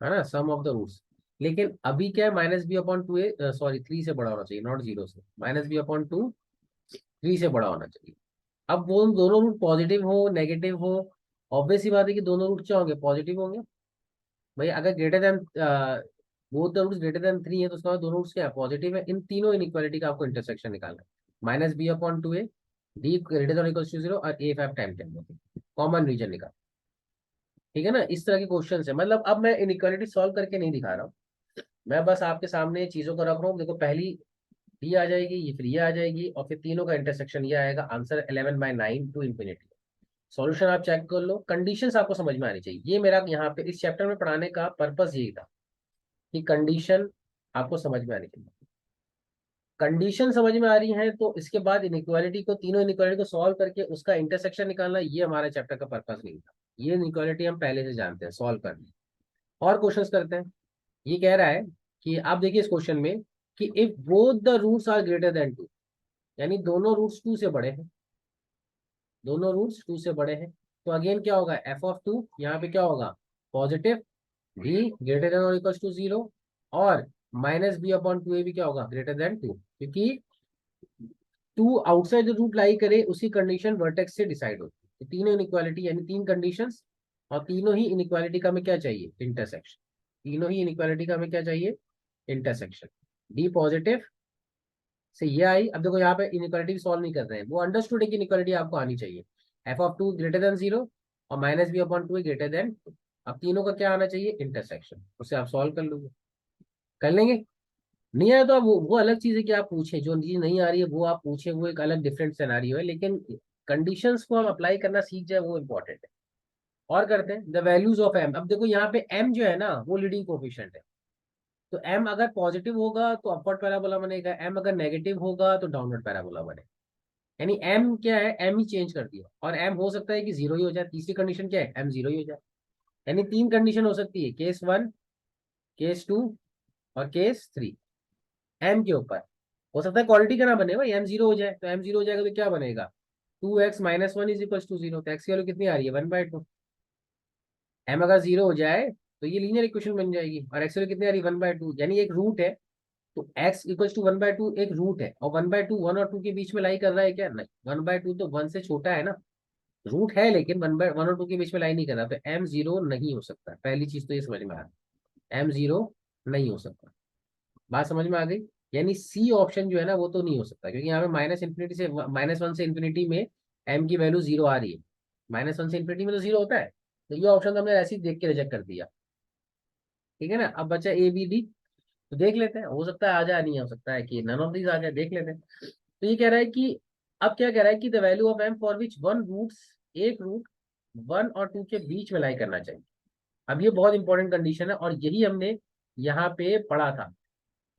है ना, सम ऑफ द रूट्स। लेकिन अभी क्या है, -b/2a सॉरी 3 से बड़ा होना चाहिए, नॉट जीरो से, -b/2 3 से बड़ा होना चाहिए। अब वो दोनों रूट पॉजिटिव हो नेगेटिव हो, ऑब्वियस सी बात है कि दोनों रूट क्या होंगे, पॉजिटिव होंगे। भाई अगर greater than both the roots greater than 3 है तो उसका मतलब दोनों रूट्स क्या है, पॉजिटिव है। इन तीनों इनइक्वालिटी का आपको इंटरसेक्शन निकालना है, -b/2a, D greater than equal to zero और a 5 टाइम 10, कॉमन रीजन निकाल, ठीक है ना। इस तरह के क्वेश्चन है, मतलब अब मैं इनइक्वालिटी सॉल्व करके नहीं दिखा रहा हूँ, मैं बस आपके सामने चीजों को रख रहा हूँ। देखो पहली डी आ जाएगी, ये फिर ये आ जाएगी, और फिर तीनों का इंटरसेक्शन ये आएगा, आंसर 11/9 टू इन्फिनिटी। सॉल्यूशन आप चेक कर लो, कंडीशंस आपको समझ में आनी चाहिए, ये मेरा यहाँ पे इस चैप्टर में पढ़ाने का पर्पस यही था कि कंडीशन आपको समझ में आनी चाहिए। कंडीशन समझ में आ रही है तो इसके बाद इनइक्वालिटी को, तीनों इनइक्वालिटी को सॉल्व करके उसका इंटरसेक्शन निकालना, ये हमारे चैप्टर का पर्पस नहीं था। ये इनइक्वालिटी हम पहले से जानते हैं, सॉल्व करनी। और क्वेश्चंस करते हैं। ये कह रहा है कि आप देखिए इस क्वेश्चन में कि if both the roots are greater than 2, यानी दोनों रूट्स 2 से बड़े हैं, दोनों रूट्स 2 से बड़े हैं, तो अगेन क्या होगा, f(2) यहाँ पे क्या होगा, पॉजिटिव, b ग्रेटर देन और इक्वल टू जीरो, और -b/2a भी क्या होगा, ग्रेटर देन 2, क्योंकि 2 आउटसाइड द रूट लाई करे उसकी कंडीशन वर्टेक्स से डिसाइड होती है। तो तीनों इनइक्वालिटी यानी 3 कंडीशंस, और तीनों ही इनइक्वालिटी का हमें क्या चाहिए, इंटरसेक्शन। तीनों ही इनइक्वालिटी का हमें क्या चाहिए, इंटरसेक्शन। डी पॉजिटिव से ये आई। अब देखो यहाँ पे इनइक्वालिटी सॉल्व नहीं कर रहे हैं, वो अंडरस्टूड है कि इनइक्वालिटी आपको आनी चाहिए, f(2) ग्रेटर देन जीरो और -b/2 ग्रेटर देन। अब तीनों का क्या आना चाहिए, इंटरसेक्शन, उसे आप सॉल्व कर लोगे, कर लेंगे। नहीं आया तो अब वो अलग चीज है कि आप पूछे, जो चीज नहीं आ रही है वो आप पूछे, वो एक अलग डिफरेंट सिनेरियो है, लेकिन कंडीशंस को हम अप्लाई करना सीख जाए वो इंपॉर्टेंट है। और करते हैं द वैल्यूज ऑफ एम। अब देखो यहाँ पे एम जो है ना वो लीडिंग कोफिशिएंट है, तो एम अगर पॉजिटिव होगा तो अपवर्ड पैराबोला बनेगा, एम अगर नेगेटिव होगा तो डाउनवर्ड पैराबोला बनेगा। यानी एम क्या है, एम ही चेंज कर दिया, और एम हो सकता है कि जीरो ही हो जाए, तीसरी कंडीशन क्या है, एम जीरो ही हो जाए। यानी 3 कंडीशन हो सकती है, केस 1, केस 2 और केस 3, एम के ऊपर। हो सकता है क्वालिटी का ना बने भाई, एम जीरो हो जाए, तो एम जीरो हो जाएगा तो क्या बनेगा, 2x - 1 is equal to zero, तो एक्स की वैल्यू कितनी आ रही है, 1/2। एम अगर जीरो हो जाए तो ये लीनियर इक्वेशन बन जाएगी, और एक्स की वैल्यू कितनी आ रही है, 1/2, यानी एक रूट है। तो x इक्वल टू 1/2 एक रूट है, और 1/2 1 और 2 के बीच में लाई कर रहा है क्या, नहीं, 1/2 तो 1 से छोटा है ना, रूट है लेकिन 1/1 और 2 के बीच में लाई नहीं कर रहा, तो एम जीरो नहीं हो सकता। पहली चीज तो ये समझ में आ रहा है, एम जीरो नहीं हो सकता। बात समझ में आ गई? यानी सी ऑप्शन जो है ना वो तो नहीं हो सकता, क्योंकि यहाँ पे -1 से इन्फिनिटी में एम की वैल्यू जीरो आ रही है। -1 से इन्फिनिटी में तो जीरो होता है, तो ये ऑप्शन तो हमने ऐसे ही देख के रिजेक्ट कर दिया। ठीक है ना? अब बचा ए बी डी, तो देख लेते हैं, हो सकता है आ जाए, नहीं हो सकता है कि नन ऑफ दीज आ जाए, देख लेते हैं। तो ये कह रहा है कि, अब क्या कह रहा है कि the value of m for which one roots, एक रूट 1 और 2 के बीच में लाई करना चाहिए। अब ये बहुत इंपॉर्टेंट कंडीशन है, और यही हमने यहाँ पे पढ़ा था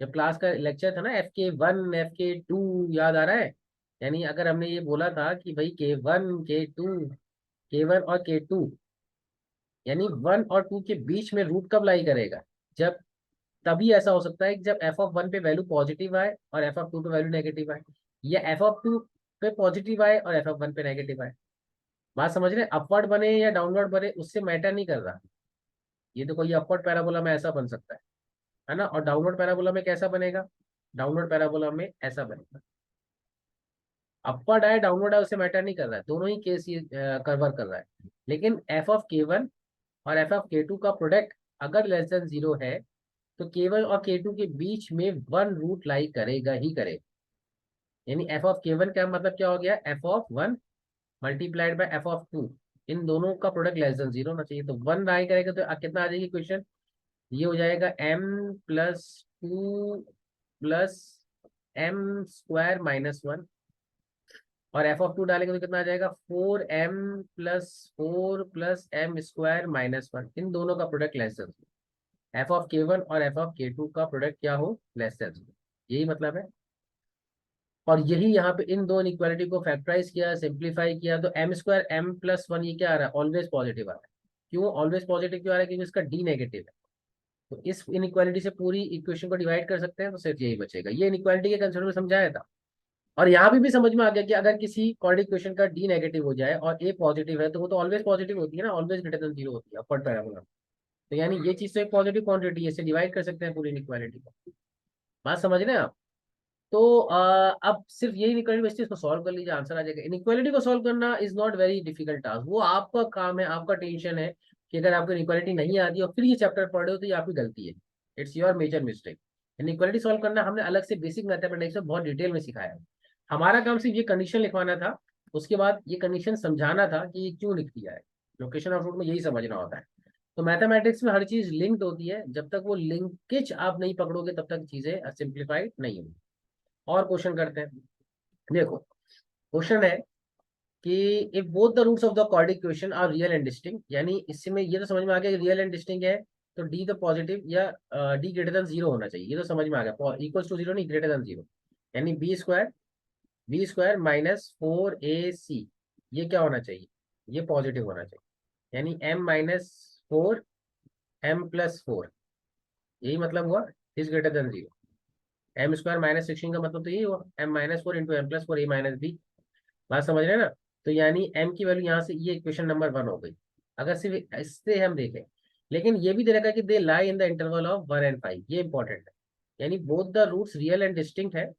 जब क्लास का लेक्चर था ना, FK1 FK2, याद आ रहा है? यानी अगर हमने ये बोला था कि भाई K1 और K2 यानी 1 और 2 के बीच में रूट कब लाई करेगा, जब, तभी ऐसा हो सकता है कि जब f(1) पे वैल्यू पॉजिटिव आए और f(2) पे वैल्यू नेगेटिव आए, या f(2) पे पॉजिटिव आए और f(1) पे नेगेटिव आए। बात समझ रहे हैं? अपवर्ड बने या डाउनवर्ड बने उससे मैटर नहीं कर रहा। ये देखो, ये अपवर्ड पैराबोला में ऐसा बन सकता है ना, और डाउनवर्ड पैराबोला में कैसा बनेगा? डाउनवर्ड पैराबोला में ऐसा बनेगा। अपवर्ड आए डाउनवर्ड आए उससे मैटर नहीं कर रहा है, दोनों ही केस ये कवर कर रहा है। लेकिन f(K1) और f(K2) का प्रोडक्ट अगर लेस देन जीरो है, तो K1 और K2 के बीच में वन रूट लाई करेगा ही करेगा। यानी f(K1) का मतलब क्या हो गया? f(1) मल्टीप्लाइड बाय f(2), इन दोनों का प्रोडक्ट लेस देन जीरो होना चाहिए, तो वन लाई करेगा, तो कितना आ जाएगी क्वेश्चन? ये हो जाएगा m+2 प्लस m² - 1, और f(2) डालेंगे तो कितना आ जाएगा? 4m+4 प्लस m² - 1, इन दोनों का प्रोडक्ट लेस देन, f(K1) और f(K2) का प्रोडक्ट क्या हो? Less than. यही मतलब है। और यही यहाँ पे इन दो इनइक्वालिटी को फैक्टराइज किया, सिंप्लीफाई किया, तो m² m+1 ये क्या आ रहा है? ऑलवेज पॉजिटिव आ रहा है। क्यों ऑलवेज पॉजिटिव क्यों आ रहा है? क्योंकि इसका डी नेगेटिव है। तो इस इनइक्वालिटी से पूरी इक्वेशन को डिवाइड कर सकते हैं, तो सिर्फ यही बचेगा। ये इनइक्वालिटी के कंसेप्ट में समझाया था। और यहाँ भी समझ में आ गया कि अगर किसी क्वाड्रेटिक इक्वेशन का डी नेगेटिव हो जाए और ए पॉजिटिव है, तो वो तो ऑलवेज पॉजिटिव होती है ना, ऑलवेज ग्रेटर देन जीरो होती है अपवर्ड पैराबोला। तो यानी ये चीज तो एक पॉजिटिव क्वांटिटी है, इसे डिवाइड कर सकते हैं पूरी इनइक्वालिटी को। बात समझ रहे हैं आप? तो अब सिर्फ यही इनइक्वालिटी बचती है, इसको सॉल्व कर लीजिए, आंसर आ जाएगा। इनइक्वालिटी को सॉल्व करना is not very difficult task, वो आपका काम है, आपका टेंशन है कि अगर आपको इनइक्वालिटी नहीं आती और फिर ये चैप्टर पढ़ रहे हो, तो ये आपकी गलती है। It's your major mistake. Inequality solve करना हमने अलग से बेसिक मैथमेटिक्स में बहुत डिटेल में सिखाया है। हमारा काम सिर्फ ये कंडीशन लिखवाना था, उसके बाद ये कंडीशन समझाना था कि ये क्यों लिख दिया है। लोकेशन ऑफ रूट में यही समझना होता है। तो मैथमेटिक्स में हर चीज लिंक्ड होती है, जब तक वो लिंकेज आप नहीं पकड़ोगे तब तक चीजें सिंप्लीफाइड नहीं होंगी। और क्वेश्चन करते हैं। देखो, क्वेश्चन है कि if both the roots of the quadratic equation are real and distinct, यानी इसमें ये तो समझ में आ गया कि रियल एंड डिस्टिंक्ट है, तो डी द पॉजिटिव या डी ग्रेटर देन जीरो होना चाहिए, ये तो समझ में आ गया, इक्वल्स टू जीरो नहीं, ग्रेटर देन जीरो। यानी बी स्क्वायर -4ac, ये क्या होना चाहिए? ये पॉजिटिव होना चाहिए। यानी m-4 m+4, यही मतलब हुआ, is greater than zero. m² -16 का मतलब तो यही हुआ, m-4 इंटू m+4 a-b। बात समझ रहे हैं ना? तो यानी m की वैल्यू यहाँ से, ये इक्वेशन नंबर 1 हो गई। अगर सिर्फ इससे हम देखें, लेकिन ये भी दे रखा है कि they lie in the interval of 1 and 5, ये इंपॉर्टेंट है। यानी both the roots real and distinct है,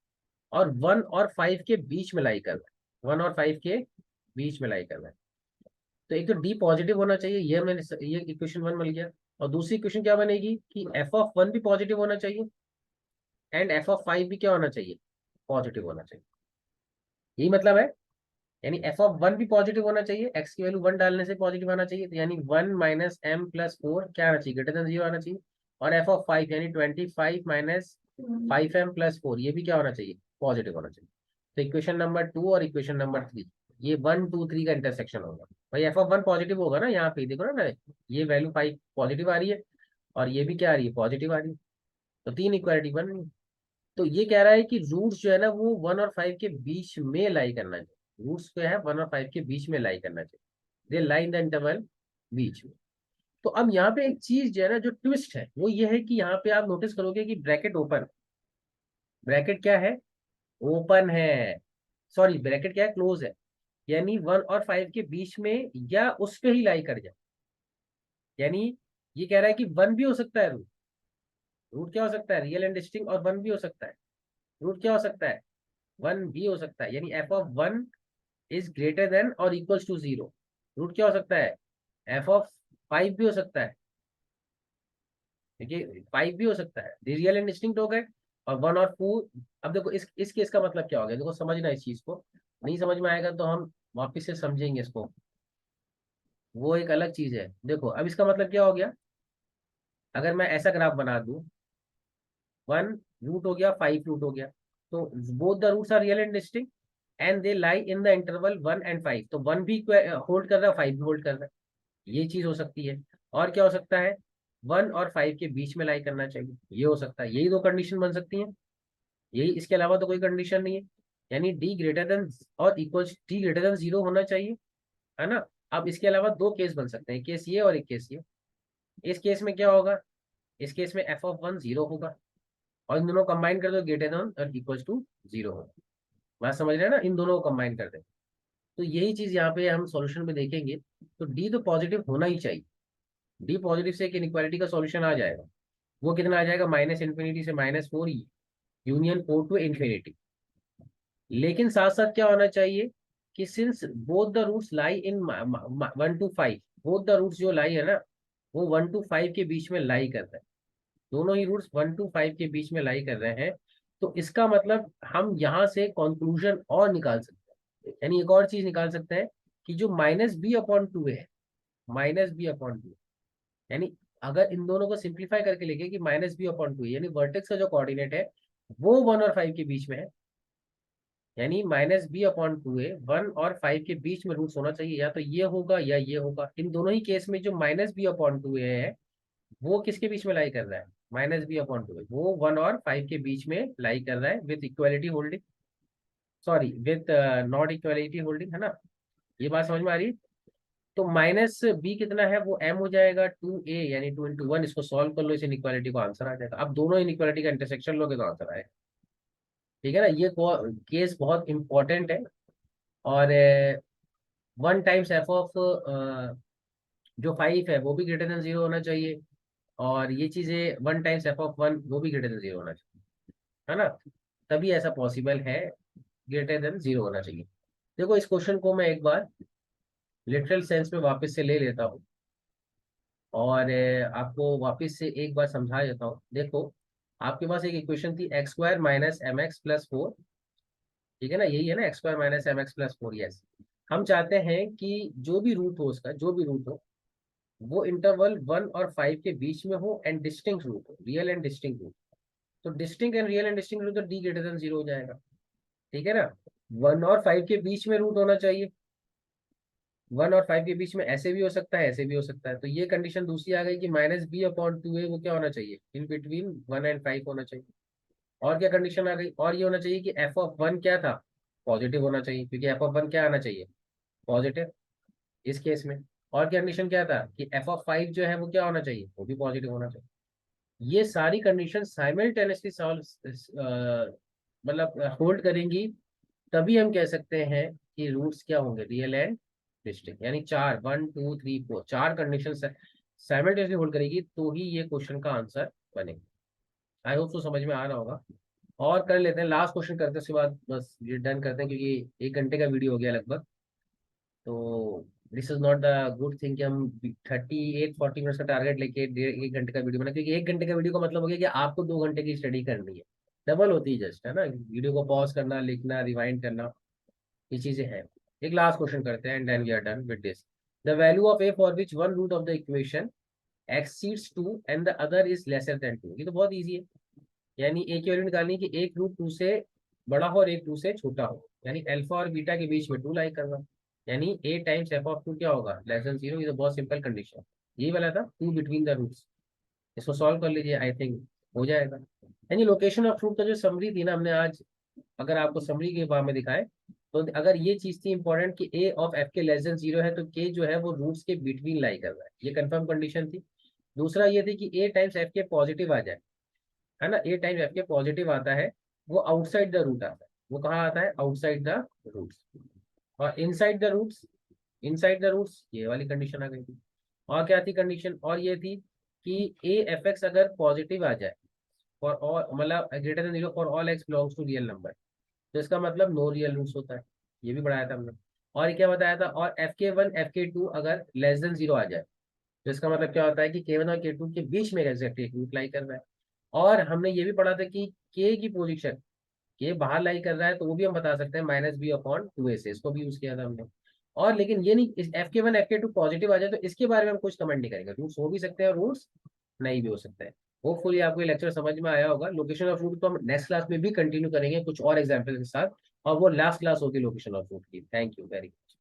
और 1 और 5 के बीच में लाई कर रहा है, 1 और 5 के बीच में लाई कर रहा है। तो एक तो डी पॉजिटिव होना चाहिए, ये मैंने, ये इक्वेशन 1 मिल गया। और दूसरी इक्वेशन क्या बनेगी कि f(1) भी पॉजिटिव होना चाहिए, एंड f(5) भी क्या होना चाहिए? पॉजिटिव होना चाहिए। यही मतलब है। यानी f(1) भी पॉजिटिव होना चाहिए, x की वैल्यू 1 डालने से पॉजिटिव आना चाहिए, तो यानी 1 - m+4 क्या आना चाहिए? ग्रेटर देन जीरो आना चाहिए। और f(5) यानी 25 - 5m+4, ये भी क्या होना चाहिए? पॉजिटिव होना चाहिए। तो इक्वेशन नंबर 2 और इक्वेशन नंबर 3, ये 1 2 3 का इंटरसेक्शन होगा। भाई f(1) पॉजिटिव होगा ना, यहाँ पे देखो ना, ये वैल्यू 5 पॉजिटिव आ रही है, और ये भी क्या आ रही है? पॉजिटिव आ रही है। तो तीन इक्वालिटी बन रही है। तो ये कह रहा है कि रूट्स जो है ना वो 1 और 5 के बीच में लाई करना चाहिए, रूट्स जो है 1 और 5 के बीच में लाई करना चाहिए, दे लाई इन द इंटरवल बीच में। तो अब यहाँ पे एक चीज जो है ना, जो ट्विस्ट है वो ये है कि यहाँ पे आप नोटिस करोगे कि ब्रैकेट ओपन, ब्रैकेट क्या है? ओपन है। सॉरी, ब्रैकेट क्या है? क्लोज है। यानी 1 और 5 के बीच में या उस पे ही लाई कर जाए। यानी ये कह रहा है कि 1 भी हो सकता है रूट। रूट क्या हो सकता है? रियल एंड डिस्टिंक्ट, और 1 भी हो सकता है। रूट क्या हो सकता है? 1 भी हो सकता है। यानी f(1) इज ग्रेटर देन और इक्वल्स टू जीरो। रूट क्या हो सकता है? f(5) भी हो सकता है। देखिए 5 भी हो सकता है, रियल एंड डिस्टिंक्ट हो गए, और 1 और 4। अब देखो इस केस का मतलब क्या हो गया, देखो समझना इस चीज को, नहीं समझ में आएगा तो हम वापस से समझेंगे इसको, वो एक अलग चीज है। देखो अब इसका मतलब क्या हो गया, अगर मैं ऐसा ग्राफ बना दूं, 1 रूट हो गया, 5 रूट हो गया, तो both the roots are real and distinct and they lie in the interval 1 and 5, तो 1 भी होल्ड कर रहा है, 5 भी होल्ड कर रहा है, ये चीज हो सकती है। और क्या हो सकता है, 1 और 5 के बीच में लाई करना चाहिए, ये हो सकता है, यही दो कंडीशन बन सकती है, यही, इसके अलावा तो कोई कंडीशन नहीं है। यानी डी ग्रेटर देन और इक्वल डी ग्रेटर देन 0 होना चाहिए, है ना। अब इसके अलावा दो केस बन सकते हैं, एक केस ये और एक केस ये। इस केस में क्या होगा, इस केस में f(1) 0 होगा, और इन दोनों कंबाइन कर दो, ग्रेटर देन और इक्वल टू 0 होगा। बात समझ रहे हैं ना, इन दोनों को कंबाइन कर दे, तो यही चीज यहाँ पे हम सॉल्यूशन में देखेंगे। तो डी तो पॉजिटिव होना ही चाहिए, डी पॉजिटिव से एक इनइक्वालिटी का सॉल्यूशन आ जाएगा। वो कितना आ जाएगा, -∞ से -4 यूनियन 4 to ∞। लेकिन साथ साथ क्या होना चाहिए कि since both the roots lie in 1 to 5, both the roots जो लाई है ना, वो 1 to 5 के बीच में लाई कर रहे हैं, दोनों ही रूट्स 1 to 5 के बीच में लाई कर रहे हैं। तो इसका मतलब हम यहाँ से कंक्लूजन और निकाल सकते हैं, यानी एक और चीज निकाल सकते हैं कि जो -b/2 है, -b/2, यानी अगर इन दोनों को सिंप्लीफाई करके लिखे कि -b/2, यानी वर्टेक्स का जो कोऑर्डिनेट है वो 1 और 5 के बीच में है, यानी -b/2 है, 1 और 5 के बीच में रूट्स होना चाहिए, या तो ये होगा या ये होगा। इन दोनों ही केस में जो -b/2 है वो किसके बीच में लाई कर रहा है, -b/2 वो 1 और 5 के बीच में लाई कर रहा है, with equality holding, sorry with not equality holding, है ना। ये बात समझ में आ रही है। तो -b कितना है, वो m हो जाएगा 2a, यानी 2 × 1। इसको सॉल्व कर लो, इस इनइक्वालिटी को, आंसर आ जाएगा। अब दोनों इनइक्वालिटी का इंटरसेक्शन लोगे तो आंसर आएगा, ठीक है ना। ये केस बहुत इंपॉर्टेंट है। और 1 टाइम्स f ऑफ जो 5 है वो भी ग्रेटर देन 0 होना चाहिए, और ये चीजें 1 टाइम्स f(1) वो भी ग्रेटर देन 0 होना चाहिए, है ना। तभी ऐसा पॉसिबल है, ग्रेटर देन 0 होना चाहिए। देखो इस क्वेश्चन को मैं एक बार लिटरल सेंस में वापस से ले लेता हूँ, और आपको वापस से एक बार समझा देता हूँ। देखो आपके पास एक इक्वेशन थी, x² - mx + 4, ठीक है ना, यही है ना, x² - mx + 4, यस। हम चाहते हैं कि जो भी रूट हो उसका, जो भी रूट हो, वो इंटरवल 1 और 5 के बीच में हो, एंड डिस्टिंक्ट रूट हो, रियल एंड डिस्टिंक्ट रूट। तो distinct and real and distinct root, तो डी ग्रेटर देन 0 हो जाएगा, ठीक है ना। 1 और 5 के बीच में रूट होना चाहिए, 1 और 5 के बीच में ऐसे भी हो सकता है, ऐसे भी हो सकता है। तो ये कंडीशन दूसरी आ गई कि -b/2 है, वो क्या होना चाहिए, इन बिटवीन 1 and 5 होना चाहिए। और क्या कंडीशन आ गई, और ये होना चाहिए कि f(1) क्या था, पॉजिटिव होना चाहिए, क्योंकि f(1) क्या आना चाहिए, पॉजिटिव, इस केस में। और कंडीशन क्या था कि f(5) जो है वो क्या होना चाहिए, वो भी पॉजिटिव होना चाहिए। ये सारी कंडीशन साइमल्टेनियसली सॉल्व, मतलब होल्ड करेंगी, तभी हम कह सकते हैं कि रूट्स क्या होंगे, रियल एंड डिस्टिंक्ट। यानी चार, 1 2 3 4 चार कंडीशन साइमल्टेनियसली होल्ड करेगी, तो ही ये क्वेश्चन का आंसर बनेगा। आई होप तो समझ में आ रहा होगा। और कर लेते हैं, लास्ट क्वेश्चन करते हैं, उसके बाद बस ये डन करते हैं, क्योंकि 1 घंटे का वीडियो हो गया लगभग। तो this is not the good thing कि हम 38 40 मिनट्स का टारगेट लेके 1 घंटे का वीडियो बना, क्योंकि 1 घंटे का वीडियो का मतलब हो गया कि आपको 2 घंटे की स्टडी करनी है, डबल होती है जस्ट, है ना। वीडियो को पॉज करना, लिखना, रिवाइंड करना, ये चीजें हैं। एक लास्ट क्वेश्चन करते हैं and then we are done with this. The value of a for which one root of the equation exceeds 2 and the other is lesser than 2। ये तो बहुत इजी है, यानी एक की वैल्यू निकालनी है कि एक रूट 2 से बड़ा हो और एक 2 से छोटा हो, यानी अल्फा और बीटा के बीच में 2 लाई करना, यानी a टाइम्स f(2) क्या होगा, <0। ये तो बहुत सिंपल कंडीशन, यही वाला था, 2 बिटवीन द रूट्स। इसको सॉल्व कर लीजिए, आई थिंक हो जाएगा। यानी लोकेशन ऑफ रूट का जो समरी थी ना हमने आज, अगर आपको समरी के बारे में दिखाए, तो अगर ये चीज थी इंपॉर्टेंट कि a(f) के <0 है, तो k जो है वो रूट्स के बिटवीन लाई कर रहा है, ये कंफर्म कंडीशन थी। दूसरा ये थी कि a टाइम्स f के पॉजिटिव आ जाए, है ना, a टाइम्स f के पॉजिटिव आता है, वो आउटसाइड द रूट आता है, वो कहाँ आता है, आउटसाइड द रूट्स। और inside the roots, inside the roots, ये वाली कंडीशन आ गई थी। और क्या थी कंडीशन, और ये थी कि a(f(x) अगर पॉजिटिव आ जाए फॉर ऑल, मतलब greater than 0 for all x belongs to real number, तो इसका मतलब नो रियल रूट्स होता है, ये भी बढ़ाया था हमने। और ये क्या बताया था, और f(k1) f(k2) अगर <0 आ जाए, तो इसका मतलब क्या होता है कि K1 और K2 के बीच में एग्जैक्टली एक रूट लाई कर रहा है। और हमने ये भी पढ़ा था कि K की पोजीशन, K बाहर लाई कर रहा है, तो वो भी हम बता सकते हैं -b/2a से, इसको भी यूज किया था हमने। और लेकिन ये नहीं, इस Fk1 Fk2 पॉजिटिव आ जाए तो इसके बारे में हम कुछ कमेंट नहीं करेंगे, रूट्स हो भी सकते हैं, रूट्स नहीं भी हो सकते हैं। होपफुली आपको ये लेक्चर समझ में आया होगा। लोकेशन ऑफ रूट को हम नेक्स्ट क्लास में भी कंटिन्यू करेंगे कुछ और एग्जाम्पल के साथ, और वो लास्ट क्लास होगी लोकेशन ऑफ रूट की। Thank you very much.